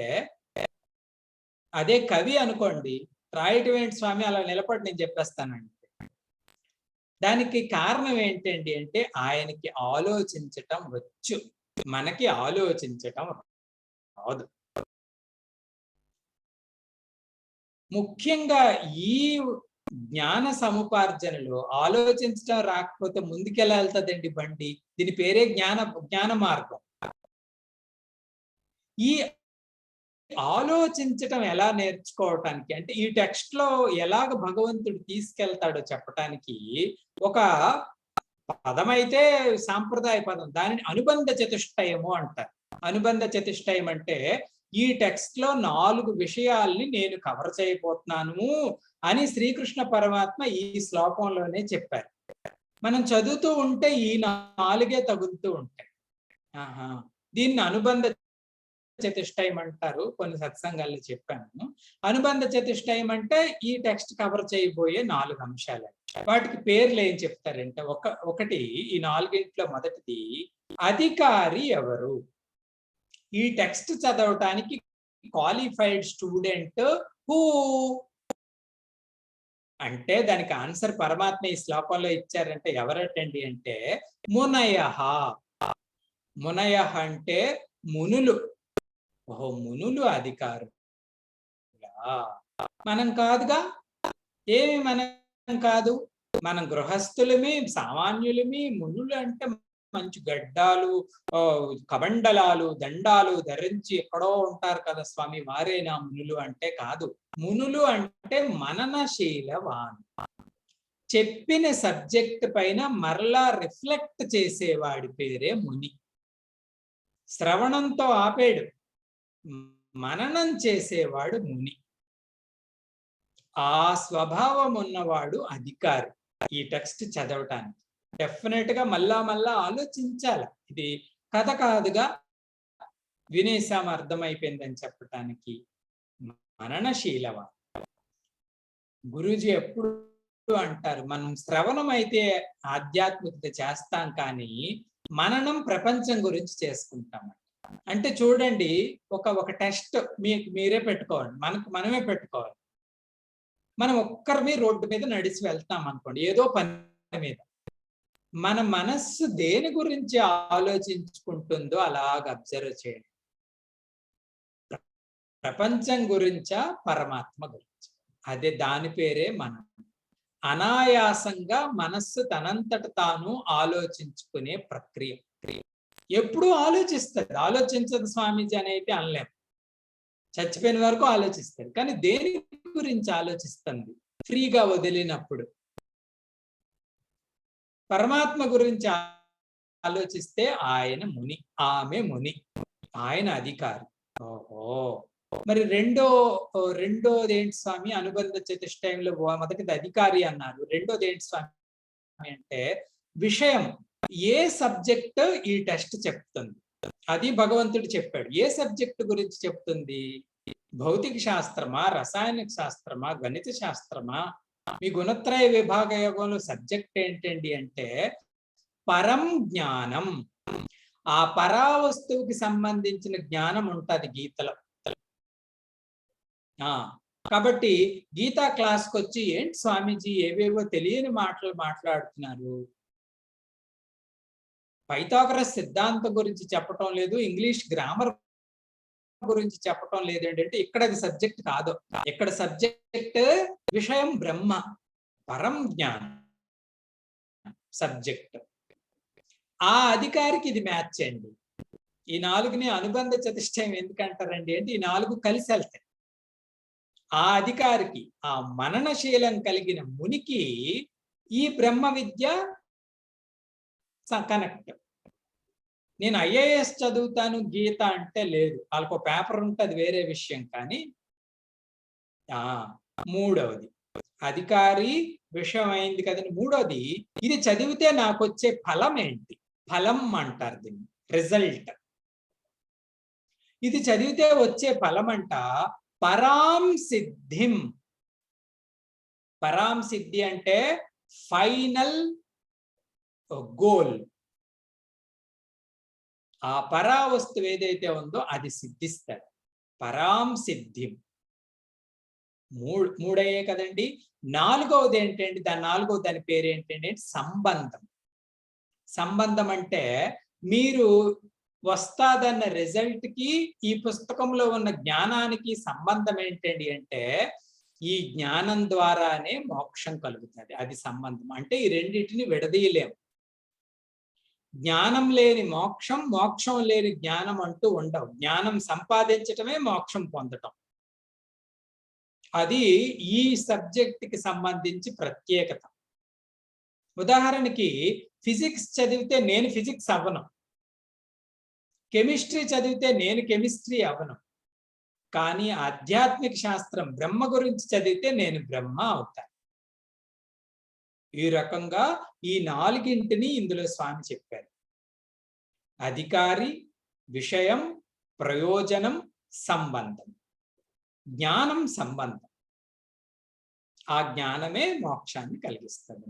[SPEAKER 1] అదే కవి అనుకోండి, రాయటం ఏంటి స్వామి అలా నిలబడి నేను చెప్పేస్తానండి. దానికి కారణం ఏంటండి అంటే ఆయనకి ఆలోచించటం వచ్చు, మనకి ఆలోచించటం రాదు. ముఖ్యంగా ఈ జ్ఞాన సముపార్జనలో ఆలోచించడం రాకపోతే ముందుకెలా వెళ్తుందండి బండి? దీని పేరే జ్ఞాన మార్గం. ఈ ఆలోచించటం ఎలా నేర్చుకోవటానికి అంటే ఈ టెక్స్ట్ లో ఎలాగ భగవంతుడు తీసుకెళ్తాడో చెప్పటానికి ఒక పదం అయితే సాంప్రదాయ పదం, దానిని అనుబంధ చతుష్టయము అంటారు. అనుబంధ చతుష్టయం అంటే ఈ టెక్స్ట్ లో 4 విషయాల్ని నేను కవర్ చేయబోతున్నాను అని శ్రీకృష్ణ పరమాత్మ ఈ శ్లోకంలోనే చెప్పారు. మనం చదువుతూ ఉంటే ఈ 4 తగులుతూ ఉంటాయి. దీన్ని అనుబంధ చతుష్టయం అంటారు. కొన్ని సత్సంగాల్లో చెప్పాను. అనుబంధ చతుష్టయం అంటే ఈ టెక్స్ట్ కవర్ చేయబోయే 4 అంశాలు. వాటికి పేర్లు ఏం చెప్తారంటే, ఒకటి ఈ 4 మొదటిది అధికారి ఎవరు? ఈ టెక్స్ట్ చదవటానికి క్వాలిఫైడ్ స్టూడెంట్ హూ అంటే దానికి ఆన్సర్ పరమాత్మ ఈ శ్లోకంలో ఇచ్చారంటే ఎవరటండి అంటే మునయః. మునయః అంటే మునులు. ఓహో, మునులు అధికారులు. మనం కాదుగా. ఏమి మనం కాదు, మనం గృహస్థులమి, సామాన్యులమి. మునులు అంటే మంచి గడ్డాలు, కబండలాలు, దండాలు ధరించి ఎక్కడో ఉంటారు కదా స్వామి, వారేనా మునులు అంటే? కాదు. మునులు అంటే మననశీలవాన్, చెప్పిన సబ్జెక్ట్ పైన మరలా రిఫ్లెక్ట్ చేసేవాడి పేరే ముని. శ్రవణంతో ఆపేడు, మననం చేసేవాడు ముని. ఆ స్వభావం ఉన్నవాడు అధికారి. ఈ టెక్స్ట్ చదవటానికి డెఫినెట్ గా మళ్ళా ఆలోచించాలి. ఇది కథ కాదుగా, వినేసాం అర్థమైపోయిందని చెప్పటానికి మననశీలవా. గురూజీ ఎప్పుడు అంటారు, మనం శ్రవణం అయితే ఆధ్యాత్మికత చేస్తాం, కానీ మననం ప్రపంచం గురించి చేసుకుంటాం. అంటే చూడండి, ఒక టెస్ట్ మీరే పెట్టుకోవాలి, మనమే పెట్టుకోవాలి. మనం ఒక్కరిని రోడ్డు మీద నడిచి వెళ్తాం అనుకోండి, ఏదో పని మీద, మన మనస్సు దేని గురించి ఆలోచించుకుంటుందో అలాగ అబ్జర్వ్ చేయండి. ప్రపంచం గురించా పరమాత్మ గురించి? అదే దాని పేరే మనం. అనాయాసంగా మనస్సు తనంతట తాను ఆలోచించుకునే ప్రక్రియ. ఎప్పుడు ఆలోచిస్తుంది, ఆలోచించదు స్వామీజీ అని అయితే అనలేం. చచ్చిపోయిన వరకు ఆలోచిస్తుంది, కానీ దేని గురించి ఆలోచిస్తుంది? ఫ్రీగా వదిలినప్పుడు. పరమాత్మ గురించి ఆలోచిస్తే ఆయన ముని, ఆమె ముని, ఆయన అధికారి. ఓహో, మరి రెండోది ఏంటి స్వామి? అనుబంధ చతుష్టయంలో మొదటిది అధికారి అన్నారు, రెండోది ఏంటి స్వామి అంటే విషయం. ఏ సబ్జెక్ట్ ఈ టెస్ట్ చెప్తుంది? అది భగవంతుడు చెప్పాడు. ఏ సబ్జెక్ట్ గురించి చెప్తుంది? భౌతిక శాస్త్రమా, రసాయనిక శాస్త్రమా, గణిత శాస్త్రమా? మీ గుణత్రయ విభాగ యోగంలో సబ్జెక్ట్ ఏంటండి అంటే పరం జ్ఞానం. ఆ పరావస్తువుకి సంబంధించిన జ్ఞానం ఉంటది గీతలో. కాబట్టి గీతా క్లాస్కి వచ్చి ఏంటి స్వామీజీ ఏవేవో తెలియని మాటలు మాట్లాడుతున్నారు, పైథాగరస్ సిద్ధాంతం గురించి చెప్పటం లేదు, ఇంగ్లీష్ గ్రామర్ గురించి చెప్పటం లేదు అంటే ఇక్కడ అది సబ్జెక్ట్ కాదు. ఇక్కడ సబ్జెక్ట్ విషయం బ్రహ్మ, పరం జ్ఞానం సబ్జెక్ట్. ఆ అధికారికి ఇది మ్యాచ్ అండి. ఈ నాలుగుని అనుబంధ చతుష్టయం ఎందుకంటారండి అంటే ఈ నాలుగు కలిసి వెళ్తాయి. ఆ అధికారికి, ఆ మననశీలం కలిగిన మునికి ఈ బ్రహ్మ విద్య కనెక్ట్. నేను ఐఏఎస్ చదువుతాను గీత అంటే లేదు, వాళ్ళకు పేపర్ ఉంటే అది వేరే విషయం. కానీ మూడవది అధికారి విషయం అయింది కదండి. మూడోది ఇది చదివితే నాకు వచ్చే ఫలం ఏంటి? ఫలం అంటారు దీన్ని, రిజల్ట్. ఇది చదివితే వచ్చే ఫలం అంట పరాం సిద్ధిం. పరాం సిద్ధి అంటే ఫైనల్ గోల్. ఆ పరావస్తువు ఏదైతే ఉందో అది సిద్ధిస్తారు. పరాం సిద్ధిం. మూడయ్యే కదండి. నాలుగవది ఏంటండి? దాని పేరు ఏంటండి? సంబంధం. సంబంధం అంటే మీరు వస్తాదన్న రిజల్ట్ కి ఈ పుస్తకంలో ఉన్న జ్ఞానానికి సంబంధం ఏంటండి అంటే ఈ జ్ఞానం ద్వారానే మోక్షం కలుగుతుంది. అది సంబంధం. అంటే ఈ రెండింటిని విడదీయలేము. జ్ఞానం లేని మోక్షం, మోక్షం లేని జ్ఞానం అంటూ ఉండవు. జ్ఞానం సంపాదించటమే మోక్షం పొందటం. అది ఈ సబ్జెక్ట్కి సంబంధించి ప్రత్యేకత. ఉదాహరణకి ఫిజిక్స్ చదివితే నేను ఫిజిక్స్ అవ్వను, కెమిస్ట్రీ చదివితే నేను కెమిస్ట్రీ అవ్వను. కానీ ఆధ్యాత్మిక శాస్త్రం బ్రహ్మ గురించి చదివితే నేను బ్రహ్మ అవుతాను. ఈ రకంగా ఈ నాలుగింటిని ఇందులో స్వామి చెప్పారు. అధికారి, విషయం, ప్రయోజనం, సంబంధం. జ్ఞానం సంబంధం. ఆ జ్ఞానమే మోక్షాన్ని కలిగిస్తుంది.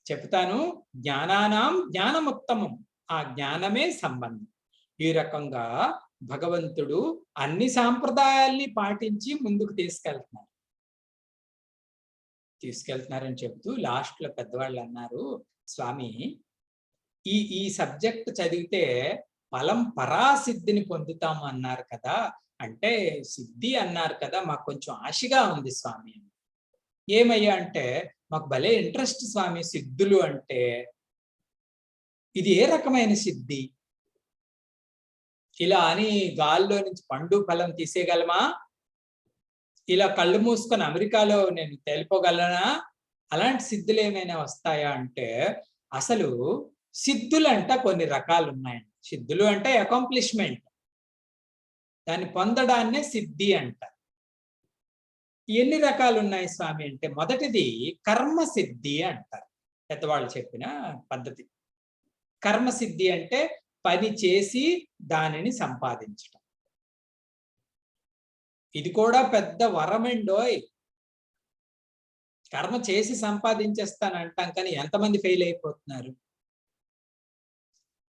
[SPEAKER 1] చెప్తాను, జ్ఞానానాం జ్ఞానముత్తమం. ఆ జ్ఞానమే సంబంధం. ఈ రకంగా భగవంతుడు అన్ని సాంప్రదాయాల్ని పాటించి ముందుకు తీసుకెళ్తున్నారని చెబుతూ లాస్ట్ లో పెద్దవాళ్ళు అన్నారు, స్వామి ఈ సబ్జెక్ట్ చదివితే ఫలం పరాసిద్ధిని పొందుతాము అన్నారు కదా, అంటే సిద్ధి అన్నారు కదా, మాకు కొంచెం ఆశగా ఉంది స్వామి. ఏమయ్యా అంటే మాకు భలే ఇంట్రెస్ట్ స్వామి సిద్ధులు అంటే. ఇది ఏ రకమైన సిద్ధి? ఇలా అని గాల్లో నుంచి పండు ఫలం తీసేయగలమా? ఇలా కళ్ళు మూసుకొని అమెరికాలో నేను తేలిపోగలనా? అలాంటి సిద్ధులు ఏమైనా వస్తాయా అంటే అసలు సిద్ధులంట కొన్ని రకాలు ఉన్నాయండి. సిద్ధులు అంటే అకాంప్లిష్మెంట్, దాన్ని పొందడాన్నే సిద్ధి అంటారు. ఎన్ని రకాలు ఉన్నాయి స్వామి అంటే మొదటిది కర్మ సిద్ధి అంటారు. పెద్దవాళ్ళు చెప్పిన పద్ధతి. కర్మ సిద్ధి అంటే పని చేసి దానిని సంపాదించటం. ఇది కూడా పెద్ద వరమండోయ్. కర్మ చేసి సంపాదించేస్తాను అంటాం, కానీ ఎంతమంది ఫెయిల్ అయిపోతున్నారు?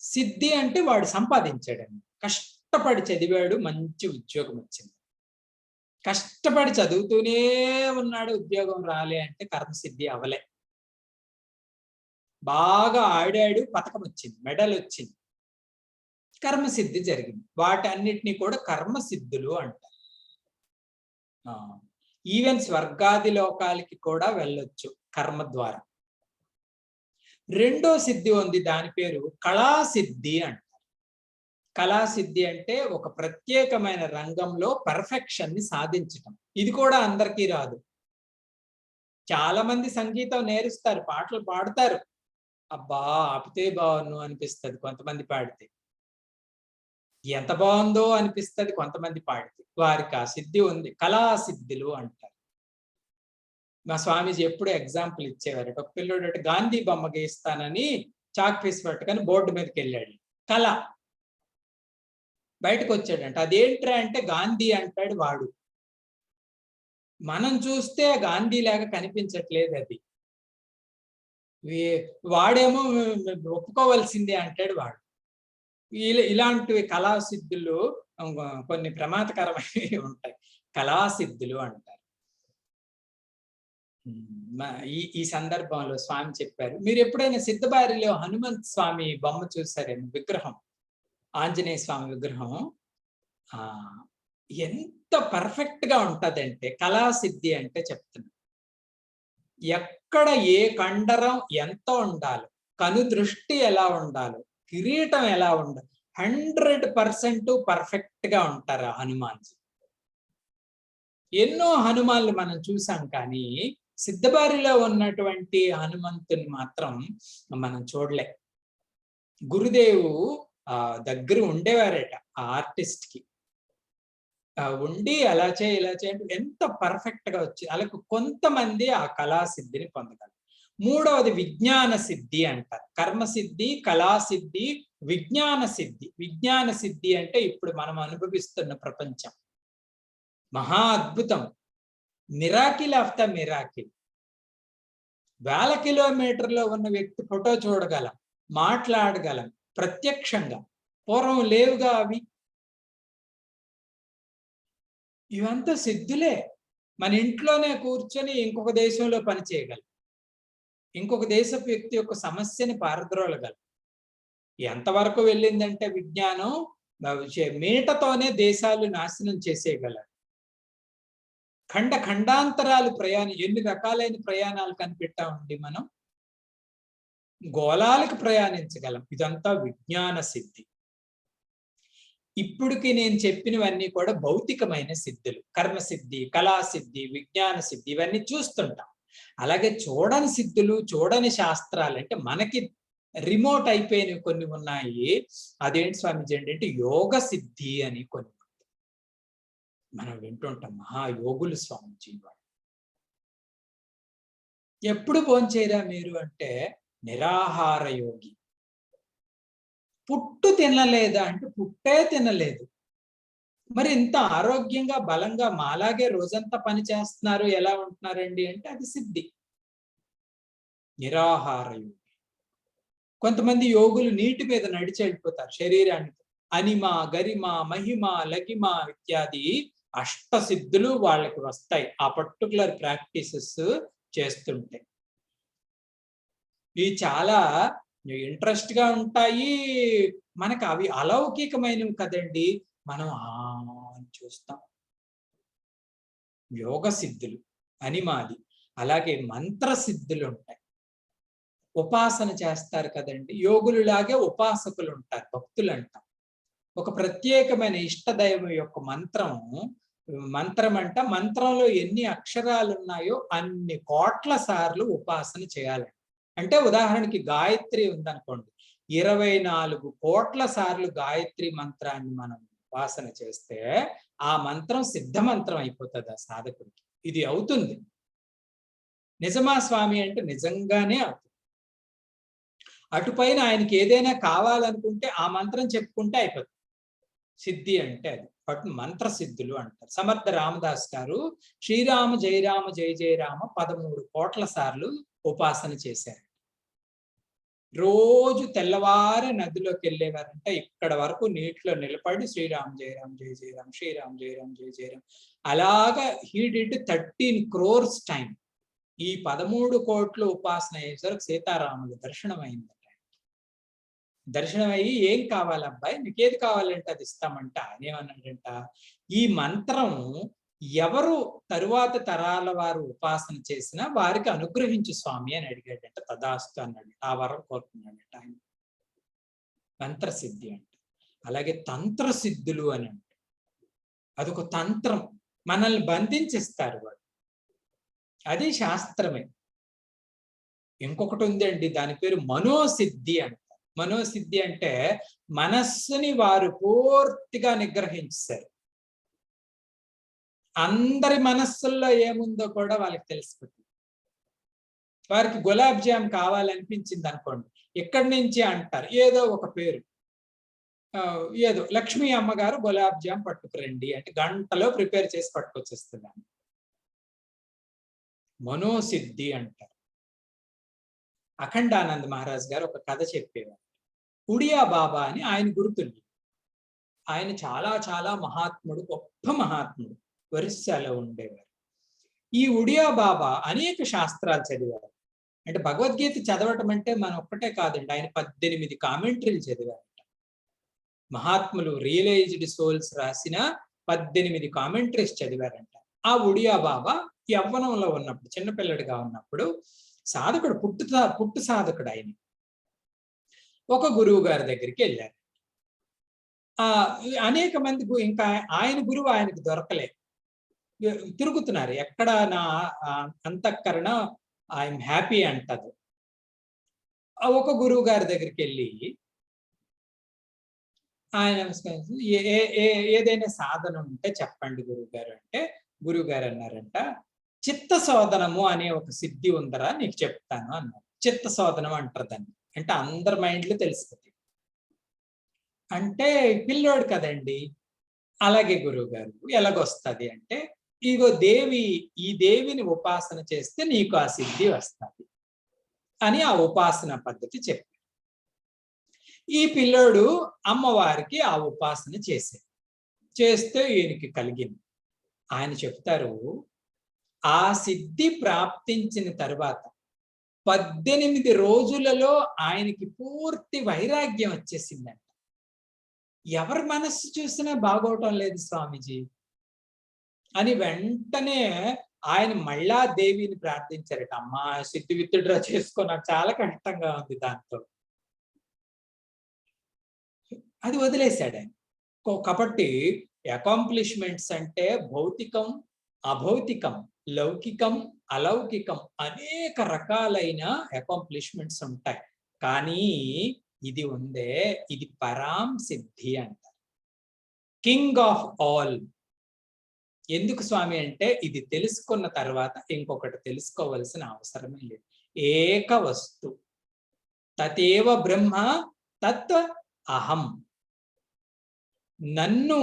[SPEAKER 1] సిద్ధి అంటే వాడు సంపాదించాడండి, కష్టపడి చదివాడు, మంచి ఉద్యోగం వచ్చింది. కష్టపడి చదువుతూనే ఉన్నాడు, ఉద్యోగం రాలే అంటే కర్మసిద్ధి అవలే. బాగా ఆడాడు, పథకం వచ్చింది, మెడల్ వచ్చింది, కర్మసిద్ధి జరిగింది. వాటన్నిటినీ కూడా కర్మసిద్ధులు అంటారు. ఈవెన్ స్వర్గాది లోకాలకి కూడా వెళ్ళొచ్చు కర్మ ద్వారా. రెండో సిద్ధి ఉంది, దాని పేరు కళాసిద్ధి అంటారు. కళాసిద్ధి అంటే ఒక ప్రత్యేకమైన రంగంలో పర్ఫెక్షన్ ని సాధించటం. ఇది కూడా అందరికీ రాదు. చాలా మంది సంగీతం నేర్స్తారు, పాటలు పాడతారు, అబ్బా ఆపితే బాగున్ను అనిపిస్తుంది కొంతమంది పాడితే, ఎంత బాగుందో అనిపిస్తుంది కొంతమంది పాడితే. వారికి ఆ సిద్ధి ఉంది, కళాసిద్ధులు అంటారు. మా స్వామీజీ ఎప్పుడు ఎగ్జాంపుల్ ఇచ్చేవారు. ఒక పిల్లోడు గాంధీ బొమ్మ గీస్తానని చాక్ పీస్ పట్టుకొని బోర్డు మీదకి వెళ్ళాడు, కళ బయటకు వచ్చాడంట. అదేంట్రా అంటే గాంధీ అంటాడు వాడు. మనం చూస్తే గాంధీ లాగా కనిపించట్లేదు అది, వాడేమో ఒప్పుకోవాల్సిందే అంటాడు వాడు. ఇలాంటివి కళాసిద్ధులు కొన్ని ప్రమాదకరమైనవి ఉంటాయి, కళాసిద్ధులు అంటారు. ఈ సందర్భంలో స్వామి చెప్పారు, మీరు ఎప్పుడైనా సిద్ధబారిలో హనుమంత్ స్వామి బొమ్మ చూసారేమో, విగ్రహం, ఆంజనేయ స్వామి విగ్రహం ఎంత పర్ఫెక్ట్ గా ఉంటదంటే కళాసిద్ధి అంటే చెప్తున్నా. ఎక్కడ ఏ కండరం ఎంత ఉండాలో, కను దృష్టి ఎలా ఉండాలో, కిరీటం ఎలా ఉండాలి, 100% పర్ఫెక్ట్ గా ఉంటారు హనుమాన్జీ. ఎన్నో హనుమాన్లు మనం చూసాం, కానీ సిద్ధబారిలో ఉన్నటువంటి హనుమంతుని మాత్రం మనం చూడలే. గురుదేవు దగ్గర ఉండేవారట ఆ ఆర్టిస్ట్ కి, ఉండి అలా చేయి ఇలా చేయండి, ఎంత పర్ఫెక్ట్ గా వచ్చి అలాగే కొంతమంది ఆ కళాసిద్ధిని పొందగలరు. మూడవది విజ్ఞాన సిద్ధి అంటారు. కర్మసిద్ధి, కళాసిద్ధి, విజ్ఞాన సిద్ధి. విజ్ఞాన సిద్ధి అంటే ఇప్పుడు మనం అనుభవిస్తున్న ప్రపంచం మహా అద్భుతం, మిరాకిల్ ఆఫ్ ద మిరాకిల్. 1000 కిలోమీటర్లో ఉన్న వ్యక్తి ఫోటో చూడగలం, మాట్లాడగలం ప్రత్యక్షంగా. పూర్వం లేవుగా అవి. ఇవంతా సిద్ధులే. మన ఇంట్లోనే కూర్చొని ఇంకొక దేశంలో పని చేయగలం, ఇంకొక దేశపు వ్యక్తి యొక్క సమస్యని పారద్రోలగలం. ఎంతవరకు వెళ్ళిందంటే విజ్ఞానం మీటతోనే దేశాలు నాశనం చేసేయగలరు. ఖండాంతరాలు ప్రయాణం, ఎన్ని రకాలైన ప్రయాణాలు కనిపెట్టామండి మనం. గోళాలకు ప్రయాణించగలం. ఇదంతా విజ్ఞాన సిద్ధి. ఇప్పుడుకి నేను చెప్పినవన్నీ కూడా భౌతికమైన సిద్ధులు. కర్మసిద్ధి, కళాసిద్ధి, విజ్ఞాన సిద్ధి, ఇవన్నీ చూస్తుంటాం. అలాగే చూడని సిద్ధులు, చూడని శాస్త్రాలు అంటే మనకి రిమోట్ అయిపోయినవి కొన్ని ఉన్నాయి. అదేంటి స్వామిజీ అంటే యోగ సిద్ధి అని కొన్ని మనం వింటుంటాం. మహాయోగులు స్వామిజీ వాడు. ఎప్పుడు భోంచేయరా మీరు అంటే నిరాహార యోగి. పుట్టు తినలేదా అంటే పుట్టే తినలేదు. మరి ఇంత ఆరోగ్యంగా బలంగా మాలాగే రోజంతా పని చేస్తున్నారు, ఎలా ఉంటున్నారండి అంటే అది సిద్ధి, నిరాహార యోగి. కొంతమంది యోగులు నీటి మీద నడిచి వెళ్ళిపోతారు శరీరానికి. అనిమ, గరిమ, మహిమ, లగిమ ఇత్యాది అష్ట సిద్ధులు వాళ్ళకి వస్తాయి ఆ పర్టికులర్ ప్రాక్టీసెస్ చేస్తుంటే. ఇవి చాలా ఇంట్రెస్ట్ గా ఉంటాయి మనకు. అవి అలౌకికమైనవి కదండి, మనం చూస్తాం. యోగ సిద్ధులు అనిమాది. అలాగే మంత్ర సిద్ధులు ఉంటాయి, ఉపాసన చేస్తారు కదండి. యోగులులాగే ఉపాసకులు ఉంటారు, భక్తులు అంటాం. ఒక ప్రత్యేకమైన ఇష్టదైవం యొక్క మంత్రం అంట, మంత్రంలో ఎన్ని అక్షరాలు ఉన్నాయో అన్ని కోట్ల సార్లు ఉపాసన చేయాలి. అంటే ఉదాహరణకి గాయత్రి ఉందనుకోండి, 24 కోట్ల సార్లు గాయత్రి మంత్రాన్ని మనం ఉపాసన చేస్తే ఆ మంత్రం సిద్ధ మంత్రం అయిపోతుంది ఆ సాధకుడికి. ఇది అవుతుంది. నిజమా స్వామి అంటే నిజంగానే అవుతుంది. అటుపైన ఆయనకి ఏదైనా కావాలనుకుంటే ఆ మంత్రం చెప్పుకుంటే అయిపోతుంది. సిద్ధి అంటే అది. వాటిని మంత్ర సిద్ధులు అంటారు. సమర్థ రామదాస్ గారు శ్రీరామ జయ రామ జయ జయ రామ 13 కోట్ల సార్లు ఉపాసన చేశారు. రోజు తెల్లవారే నదిలోకి వెళ్ళేవారంటే ఇక్కడ వరకు నీటిలో నిలబడి శ్రీరామ్ జయ రామ్ జయ జయ రామ్, శ్రీరామ్ జయ రామ్ జయ జయ రామ్. అలాగా హీ డిడ్ 13 crores టైం. ఈ 13 కోట్ల ఉపాసన అయ్యేసరికి సీతారాములు దర్శనం అయిందట. దర్శనం అయ్యి ఏం కావాలి అబ్బాయి, నీకేది కావాలంటే అది ఇస్తామంట. ఆయన ఏమన్నాడంట, ఈ మంత్రం ఎవరు తరువాత తరాల వారు ఉపాసన చేసినా వారికి అనుగ్రహించు స్వామి అని అడిగాడంట. తదాస్తు అన్నాడు. ఆ వరం కోరుకున్నాడట ఆయన. మంత్రసిద్ధి అంటే. అలాగే తంత్రసిద్ధులు అని అంటే అదొక తంత్రం, మనల్ని బంధించిస్తారు వాడు, అది శాస్త్రమే. ఇంకొకటి ఉందండి, దాని పేరు మనోసిద్ధి అంటారు. మనోసిద్ధి అంటే మనస్సుని వారు పూర్తిగా నిగ్రహించారు. అందరి మనస్సుల్లో ఏముందో కూడా వాళ్ళకి తెలిసిపోతుంది. వారికి గులాబ్ జామ్ కావాలనిపించింది అనుకోండి, ఎక్కడి నుంచి అంటారు, ఏదో ఒక పేరు, ఏదో లక్ష్మీ అమ్మగారు గులాబ్ జామ్ పట్టుకురండి అంటే గంటలో ప్రిపేర్ చేసి పట్టుకొచ్చేస్తున్నాను. మనోసిద్ధి అంటారు. అఖండానంద మహారాజ్ గారు ఒక కథ చెప్పేవారు. ఉడియా బాబా అని ఆయన గురుతులు. ఆయన చాలా చాలా మహాత్ముడు, గొప్ప మహాత్ముడు, ఒరిస్సాలో ఉండేవారు. ఈ ఉడియా బాబా అనేక శాస్త్రాలు చదివారు. అంటే భగవద్గీత చదవటం అంటే మనం ఒక్కటే కాదండి, ఆయన 18 కామెంటరీలు చదివారట. మహాత్ములు, రియలైజ్డ్ సోల్స్ రాసిన 18 కామెంటరీస్ చదివారంట. ఆ ఉడియా బాబా యవ్వనంలో ఉన్నప్పుడు, చిన్నపిల్లడిగా ఉన్నప్పుడు సాధకుడు, పుట్టు సాధకుడు ఆయన. ఒక గురువు గారి దగ్గరికి వెళ్ళారు. అనేక మంది ఇంకా ఆయన గురువు ఆయనకు దొరకలే, తిరుగుతున్నారు. ఎక్కడ నా అంతఃకరణ ఐఎమ్ హ్యాపీ అంటది. ఒక గురువు గారి దగ్గరికి వెళ్ళి ఆయన ఏదైనా సాధన ఉంటే చెప్పండి గురువు గారు అంటే, గురువు గారు అన్నారంట, చిత్త శోధనము అనే ఒక సిద్ధి ఉందరా, నీకు చెప్తాను అన్నారు. చిత్త శోధనం అంటారు దాన్ని. అంటే అందరి మైండ్లో తెలిసిపోతుంది. అంటే పిల్లోడు కదండి. అలాగే గురువు గారు, ఎలాగొస్తుంది అంటే, ఇగో ఈ దేవిని ఉపాసన చేస్తే నీకు ఆ సిద్ధి వస్తుంది అని ఆ ఉపాసన పద్ధతి చెప్పారు. ఈ పిల్లోడు అమ్మవారికి ఆ ఉపాసన చేస్తే ఈయనకి కలిగింది. ఆయన చెప్తారు, ఆ సిద్ధి ప్రాప్తించిన తర్వాత 18 రోజులలో ఆయనకి పూర్తి వైరాగ్యం వచ్చేసిందంట. ఎవరి మనస్సు చూసినా బాగోవటం లేదు స్వామీజీ అని వెంటనే ఆయన మళ్ళా దేవిని ప్రార్థించారట. అమ్మా, సిద్ధి విత్డ్రా చేసుకో, నాకు చాలా కష్టంగా ఉంది దాంతో. అది వదిలేశాడు ఆయన. కాబట్టి అకాంప్లిష్మెంట్స్ అంటే భౌతికం, అభౌతికం, లౌకికం, అలౌకికం, అనేక రకాలైన అకాంప్లిష్మెంట్స్ ఉంటాయి. కానీ ఇది ఉందే, ఇది పరాం సిద్ధి అంటారు, కింగ్ ఆఫ్ ఆల్. ఎందుకు స్వామి అంటే, ఇది తెలుసుకున్న తర్వాత ఇంకొకటి తెలుసుకోవలసిన అవసరమే లేదు. ఏక వస్తు తతేవ బ్రహ్మ తత్ అహం. నన్ను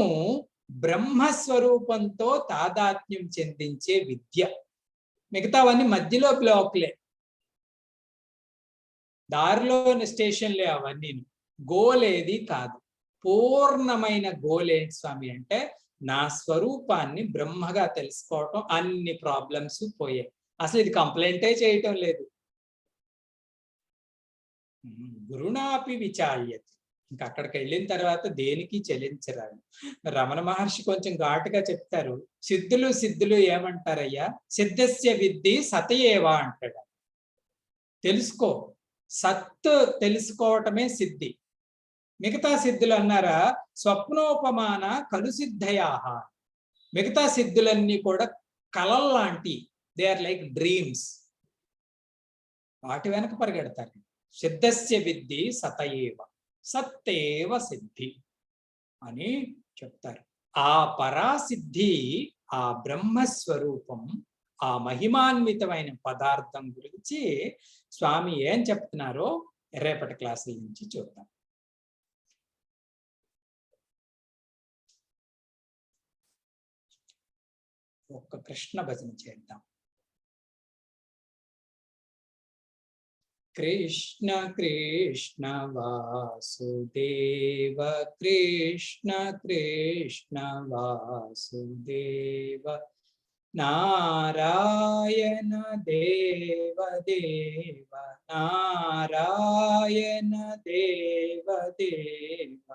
[SPEAKER 1] బ్రహ్మస్వరూపంతో తాదాత్మ్యం చెందించే విద్య. మిగతావన్నీ మధ్యలో బ్లాక్లే, దారిలోని స్టేషన్లే అవన్నీ. గోల్ ఏది కాదు. పూర్ణమైన గోల్ ఏంటి స్వామి అంటే, నా స్వరూపాన్ని బ్రహ్మగా తెలుసుకోవటం. అన్ని ప్రాబ్లమ్స్ పోయాయి. అసలు ఇది కంప్లైంటే చేయటం లేదు. గురుణాపి విచాల్యతి. ఇంకా అక్కడికి వెళ్ళిన తర్వాత దేనికి చెల్లించరాదు. రమణ మహర్షి కొంచెం ఘాటుగా చెప్తారు, సిద్ధులు ఏమంటారయ్యా, సిద్ధస్య విద్ధి సతయేవా అంటాడు. తెలుసుకో, సత్ తెలుసుకోవటమే సిద్ధి. మిగతా సిద్ధులు అన్నారా, స్వప్నోపమాన కలు సిద్ధయాహ. మిగతా సిద్ధులన్నీ కూడా కలల్లాంటి, దే ఆర్ లైక్ డ్రీమ్స్. వాటి వెనక పరిగెడతారు. సిద్ధస్య విద్ధి సతయేవ, సత్తేవ సిద్ధి అని చెప్తారు. ఆ పరాసిద్ధి, ఆ బ్రహ్మస్వరూపం, ఆ మహిమాన్వితమైన పదార్థం గురించి స్వామి ఏం చెప్తున్నారో రేపటి క్లాసుల నుంచి చూద్దాం. ఒక్క కృష్ణ భజన చేద్దాం. కృష్ణ కృష్ణ వాసుదేవ, కృష్ణ కృష్ణ వాసుదేవ, నారాయణ దేవ దేవ, నారాయణ దేవ దేవ,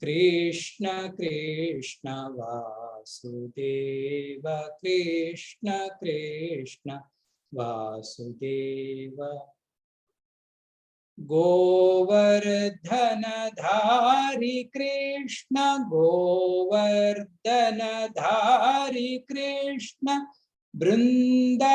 [SPEAKER 1] कृष्ण कृष्ण वासुदेव कृष्ण कृष्ण वासुदेव गोवर्धनधारी कृष्ण गोवर्धनधारी कृष्ण बृंदावनचारी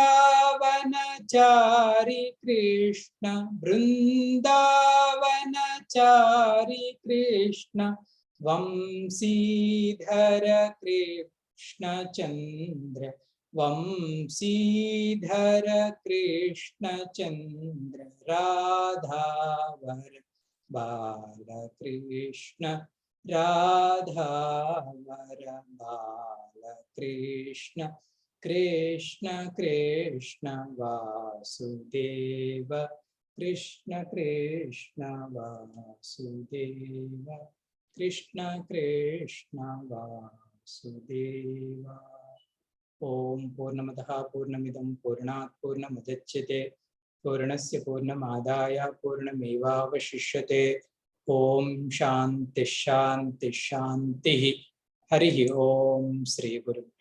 [SPEAKER 1] कृष्ण बृंदावनचारी कृष्ण वंशीधर कृष्ण चंद्र वंशीधर कृष्ण चंद्र राधावर बालकृष्ण राधावर बालकृष्ण कृष्ण कृष्ण वासुदेव कृष्ण कृष्ण वासुदेव कृष्ण कृष्ण वासुदेव। ओम पूर्णमदः पूर्णमिदं पूर्णात् पूर्णमुदच्यते पूर्णस्य पूर्णमादाय पूर्णमेवावशिष्यते। ओम शांति शांति शांति। हरि ओम श्री गुरुभ्यो